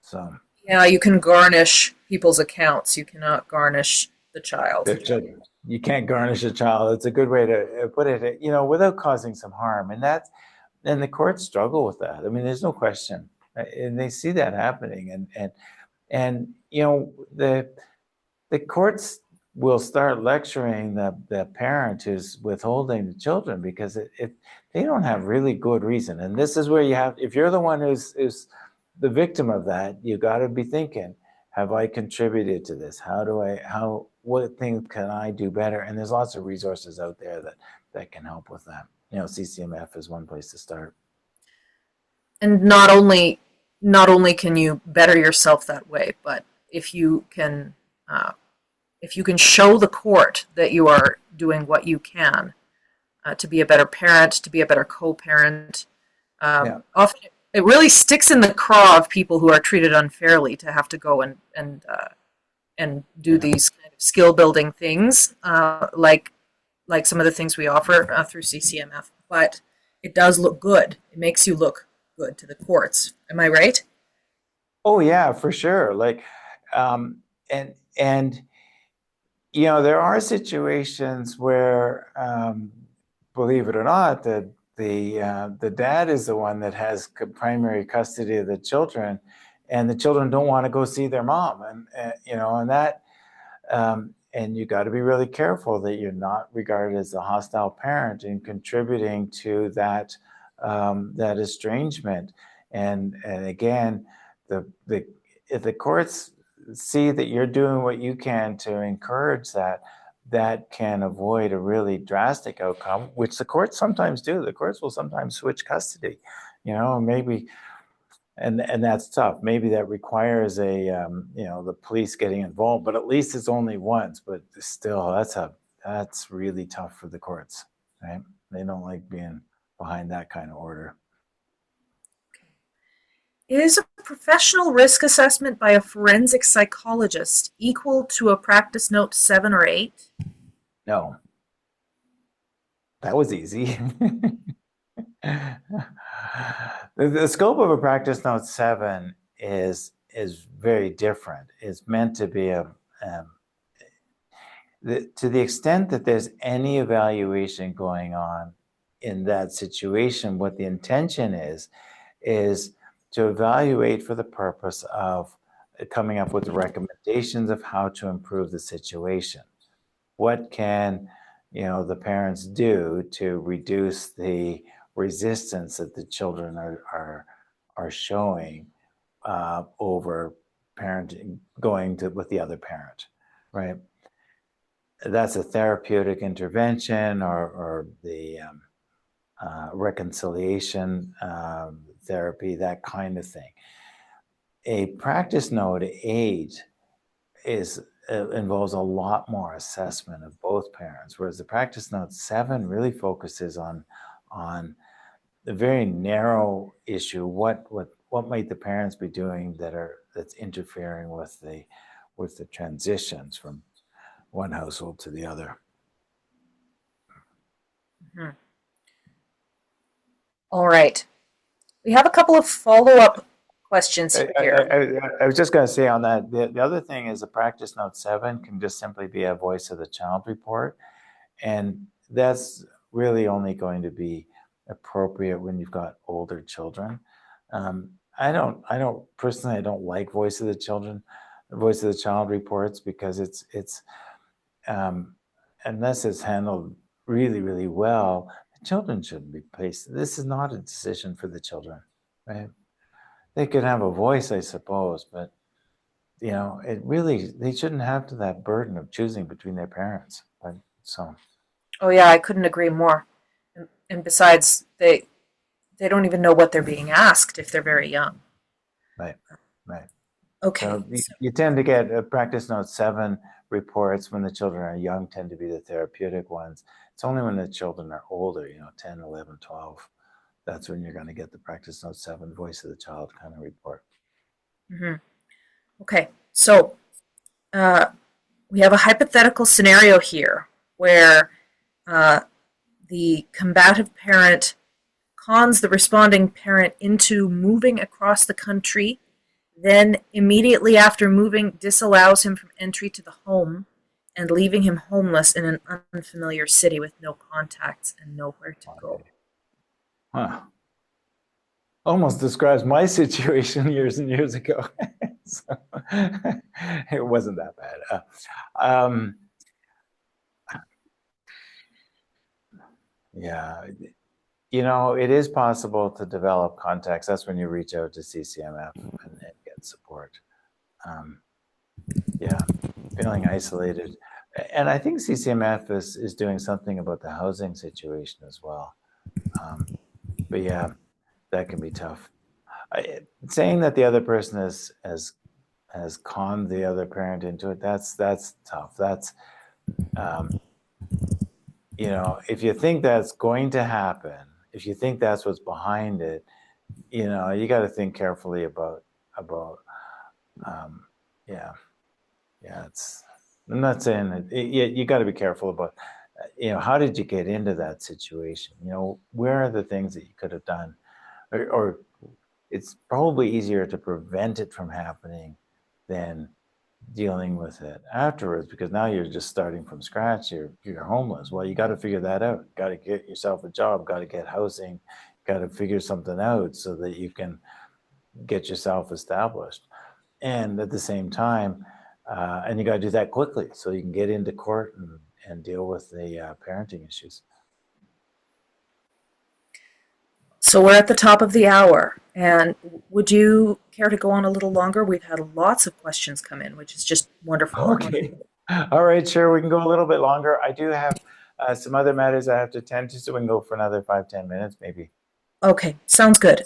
So Yeah, you can garnish people's accounts. You cannot garnish the child. their children. You can't garnish a child. It's a good way to put it, you know, without causing some harm. And the courts struggle with that. I mean, there's no question. And they see that happening. And you know, the courts will start lecturing the parent who's withholding the children, because if they don't have really good reason, and this is where if you're the one who's the victim of that, you got to be thinking, have I contributed to this? What things can I do better? And there's lots of resources out there that can help with that. You know, CCMF is one place to start. And not only can you better yourself that way, but if you can show the court that you are doing what you can to be a better parent, to be a better co-parent, Yeah. often it really sticks in the craw of people who are treated unfairly to have to go and do Yeah. these kind of skill building things, like some of the things we offer through CCMF. But it does look good. It makes you look good to the courts. Am I right? Oh yeah, for sure. Like, um, and there are situations where, believe it or not, the dad is the one that has primary custody of the children, and the children don't want to go see their mom, and that, and you got to be really careful that you're not regarded as a hostile parent in contributing to that estrangement, and again, the if the courts see that you're doing what you can to encourage that, that can avoid a really drastic outcome, which the courts sometimes do. The courts will sometimes switch custody, maybe, and that's tough. Maybe that requires the police getting involved, but at least it's only once. But still, that's really tough for the courts, right? They don't like being behind that kind of order. Is a professional risk assessment by a forensic psychologist equal to a practice note 7 or 8? No, that was easy. The scope of a practice note 7 is very different. It's meant to be to the extent that there's any evaluation going on in that situation, what the intention is to evaluate for the purpose of coming up with recommendations of how to improve the situation. What can the parents do to reduce the resistance that the children are showing over parenting, going to with the other parent, right? That's a therapeutic intervention, or the reconciliation therapy, that kind of thing. A practice note 8 involves a lot more assessment of both parents, whereas the practice note 7 really focuses on the very narrow issue. What might the parents be doing that's interfering with the transitions from one household to the other? Mhm. All right. We have a couple of follow up questions I, here. I, I was just going to say on that, the other thing is a practice note 7 can just simply be a voice of the child report. And that's really only going to be appropriate when you've got older children. I don't personally, I don't like voice of the child reports, because it's um, unless it's handled really, really well, the children shouldn't be placed. This is not a decision for the children, right? They could have a voice, I suppose, but they shouldn't have to that burden of choosing between their parents. But so, Oh yeah, I couldn't agree more. And besides, they don't even know what they're being asked if they're very young. right, right. So Okay. you tend to get practice note 7 reports when the children are young, tend to be the therapeutic ones. It's only when the children are older, 10, 11, 12, that's when you're going to get the practice note 7 voice of the child kind of report. Mhm. Okay. So uh, we have a hypothetical scenario here where uh, the combative parent cons the responding parent into moving across the country, then immediately after moving disallows him from entry to the home and leaving him homeless in an unfamiliar city with no contacts and nowhere to go. Okay. Huh. Almost describes my situation years and years ago. So, it wasn't that bad. Um, yeah, it is possible to develop contacts. That's when you reach out to CCMF and get support. Um, yeah, feeling isolated. And I think CCMF is doing something about the housing situation as well. But yeah, that can be tough. Saying that the other person has conned the other parent into it, that's tough. That's um, if you think that's going to happen, if you think that's what's behind it, you got to think carefully about um, yeah, yeah. I'm not saying that you got to be careful about, how did you get into that situation? Where are the things that you could have done, or it's probably easier to prevent it from happening than dealing with it afterwards, because now you're just starting from scratch. You're homeless. Well, you got to figure that out. Got to get yourself a job. Got to get housing. Got to figure something out so that you can get yourself established. And at the same time, and you got to do that quickly so you can get into court and deal with the parenting issues. So we're at the top of the hour, and would you care to go on a little longer? We've had lots of questions come in, which is just wonderful. Okay. All right, sure. We can go a little bit longer. I do have some other matters I have to attend to, so we can go for another 5-10 minutes, maybe. Okay, sounds good.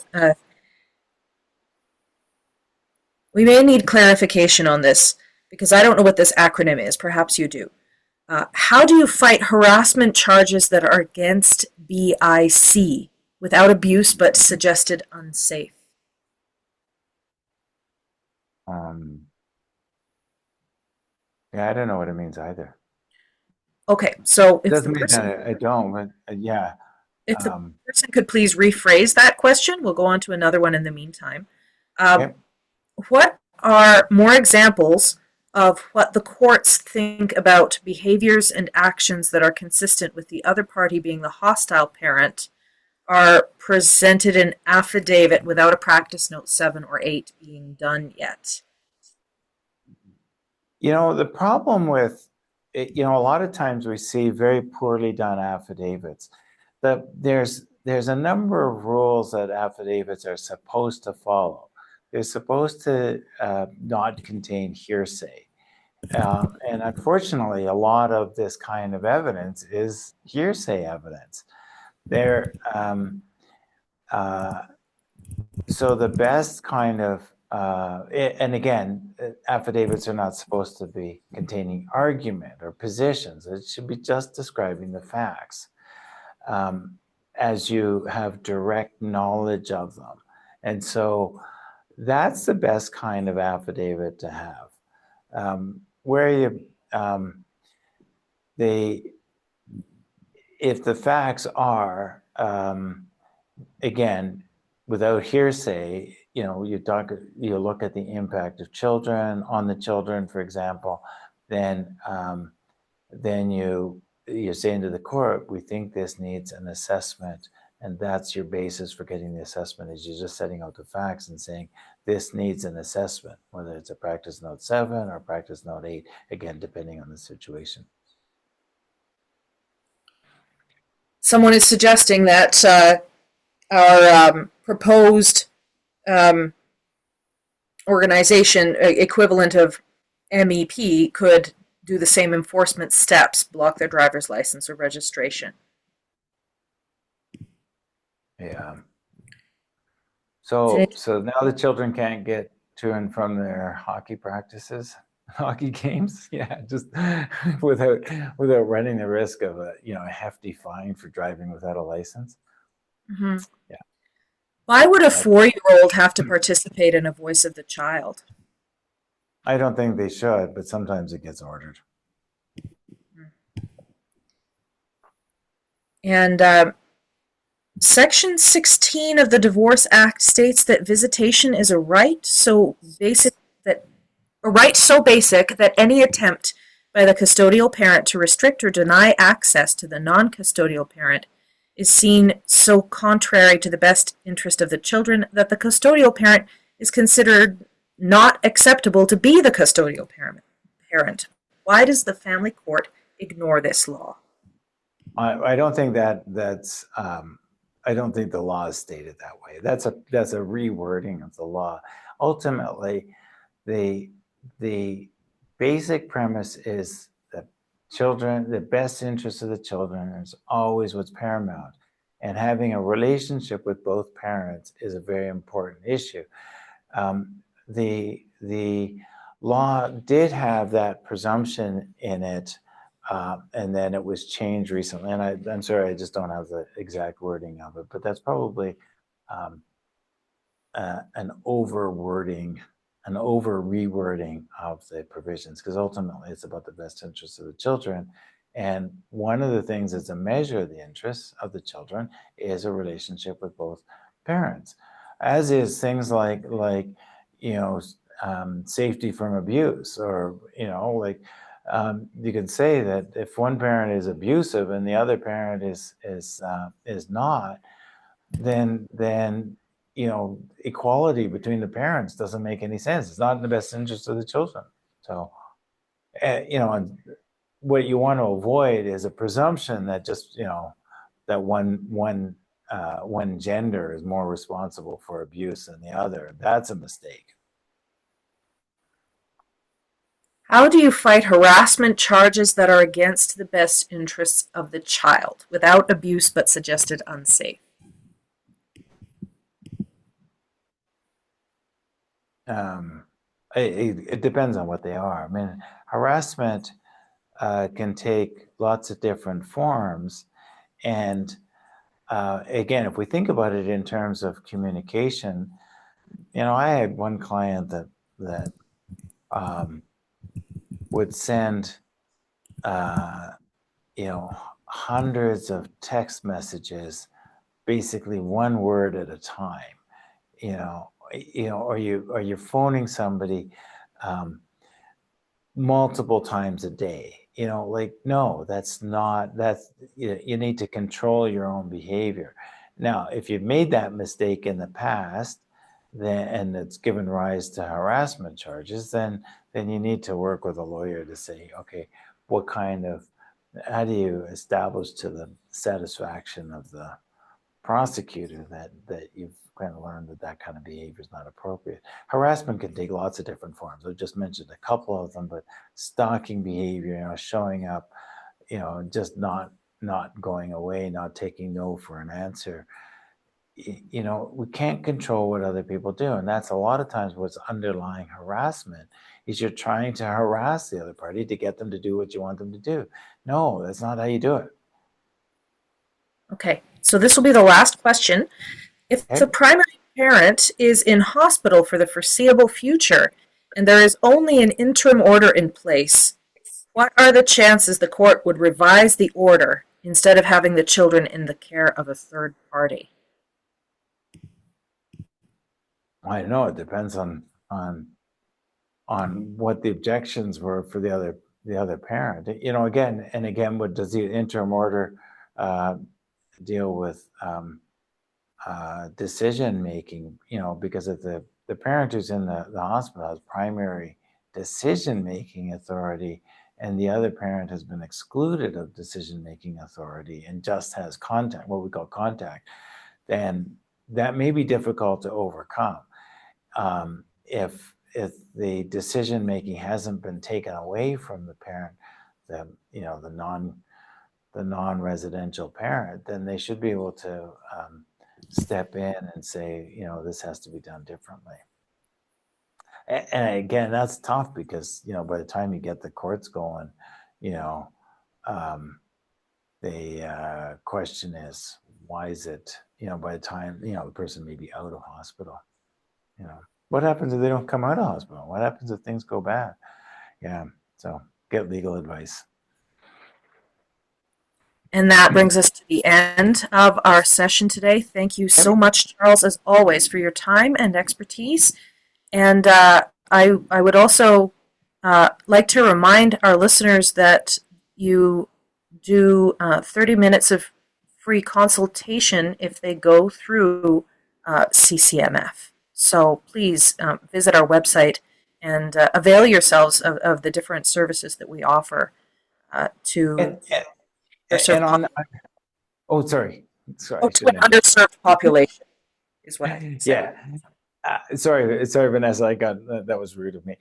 We may need clarification on this because I don't know what this acronym is. Perhaps you do. How do you fight harassment charges that are against BIC without abuse but suggested unsafe? Um, yeah, I don't know what it means either. Okay, so It doesn't mean that I don't, but yeah. if the Um, person could please rephrase that question, we'll go on to another one in the meantime. okay. What are more examples of what the courts think about behaviors and actions that are consistent with the other party being the hostile parent are presented in affidavit without a practice note 7 or 8 being done yet? The problem with it, a lot of times we see very poorly done affidavits. There's a number of rules that affidavits are supposed to follow. They're supposed to not contain hearsay. And unfortunately, a lot of this kind of evidence is hearsay evidence. There, so the best kind of and again, affidavits are not supposed to be containing argument or positions. It should be just describing the facts, as you have direct knowledge of them. And so that's the best kind of affidavit to have, where if the facts are, again, without hearsay, you look at the impact of children on the children, for example, then you're saying to the court, we think this needs an assessment, and that's your basis for getting the assessment, is you're just setting out the facts and saying this needs an assessment, whether it's a practice note 7 or practice note 8, again, depending on the situation. Someone is suggesting that our proposed organization equivalent of MEP could do the same enforcement steps, block their driver's license or registration. Yeah. So now the children can't get to and from their hockey practices, hockey games. Yeah, just without running the risk of a hefty fine for driving without a license. Mm-hmm. Yeah. Why would a 4-year-old have to participate in a voice of the child? I don't think they should, but sometimes it gets ordered. And Section 16 of the Divorce Act states that visitation is a right so basic that any attempt by the custodial parent to restrict or deny access to the non-custodial parent is seen so contrary to the best interest of the children that the custodial parent is considered not acceptable to be the custodial parent. Why does the family court ignore this law? I don't think that's. I don't think the law is stated that way. That's a rewording of the law. Ultimately, the basic premise is that the best interest of the children is always what's paramount, and having a relationship with both parents is a very important issue. The law did have that presumption in it, and then it was changed recently. And I'm sorry, I just don't have the exact wording of it, but that's probably an overwording, an over rewording of the provisions, because ultimately it's about the best interests of the children. And one of the things that's a measure of the interests of the children is a relationship with both parents, as is things like you know safety from abuse, or you can say that if one parent is abusive and the other parent is not, then equality between the parents doesn't make any sense. It's not in the best interest of the children. So and what you want to avoid is a presumption that just that one gender is more responsible for abuse than the other. That's a mistake. How do you fight harassment charges that are against the best interests of the child without abuse but suggested unsafe? Um, it depends on what they are. I mean, harassment can take lots of different forms. And again, if we think about it in terms of communication, I had one client that would send, uh, hundreds of text messages, basically one word at a time. Or you're phoning somebody multiple times a day. No, you need to control your own behavior. Now, if you've made that mistake in the past, and it's given rise to harassment charges, then you need to work with a lawyer to say, okay, how do you establish to the satisfaction of the prosecutor that you've kind of learned that kind of behavior is not appropriate. Harassment can take lots of different forms. I've just mentioned a couple of them, but stalking behavior, showing up, just not going away, not taking no for an answer. We can't control what other people do, and that's a lot of times what's underlying harassment is you're trying to harass the other party to get them to do what you want them to do. No, that's not how you do it. Okay, so this will be the last question. If the Okay. primary parent is in hospital for the foreseeable future and there is only an interim order in place, what are the chances the court would revise the order instead of having the children in the care of a third party? I don't know. It depends on what the objections were for the other parent. Again and again, what does the interim order uh, deal with? Decision making. Because if the parent who's in the hospital has primary decision making authority, and the other parent has been excluded of decision making authority and just has contact, what we call contact, then that may be difficult to overcome. If the decision making hasn't been taken away from the parent, the non-residential parent, then they should be able to step in and say, this has to be done differently. And again, that's tough because by the time you get the courts going, um, the question is, why is it? By the time the person may be out of hospital. What happens if they don't come out of hospital? What happens if things go bad? Yeah, so get legal advice. And that brings us to the end of our session today. Thank you so Yep. much, Charles, as always, for your time and expertise. And I would also like to remind our listeners that you do 30 minutes of free consultation if they go through CCMF. So please visit our website and avail yourselves of the different services that we offer to And, underserved and on, oh, sorry, I to an shouldn't underserved population is what I have. said. Yeah, sorry, Vanessa. I got that was rude of me.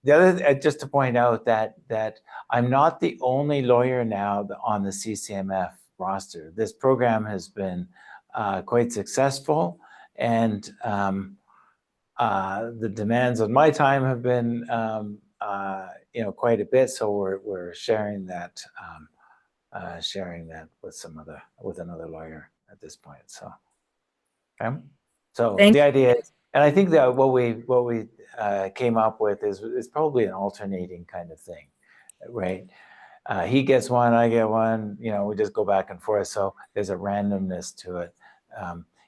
The other, just to point out that I'm not the only lawyer now on the CCMF roster. This program has been quite successful, and the demands on my time have been quite a bit. So we're sharing that with another lawyer at this point. So, okay. So Thank the you. idea, and I think that what we came up with is probably an alternating kind of thing, right? He gets one, I get one. You know, we just go back and forth. So there's a randomness to it.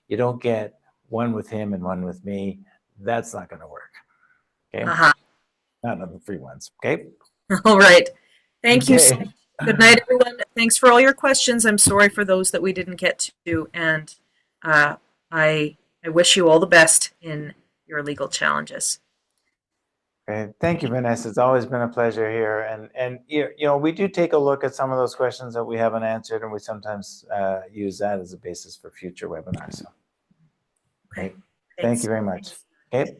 You don't get one with him and one with me. That's not going to work. Okay, Aha. not on the free ones. Okay. All right. Thank you so Okay. much. Good night, everyone. Thanks for all your questions. I'm sorry for those that we didn't get to, and uh, I wish you all the best in your legal challenges. Okay. Thank you, Vanessa. It's always been a pleasure here. And you know, we do take a look at some of those questions that we haven't answered, and we sometimes use that as a basis for future webinars. So, Okay. okay. Thank Thanks. you very much. Okay.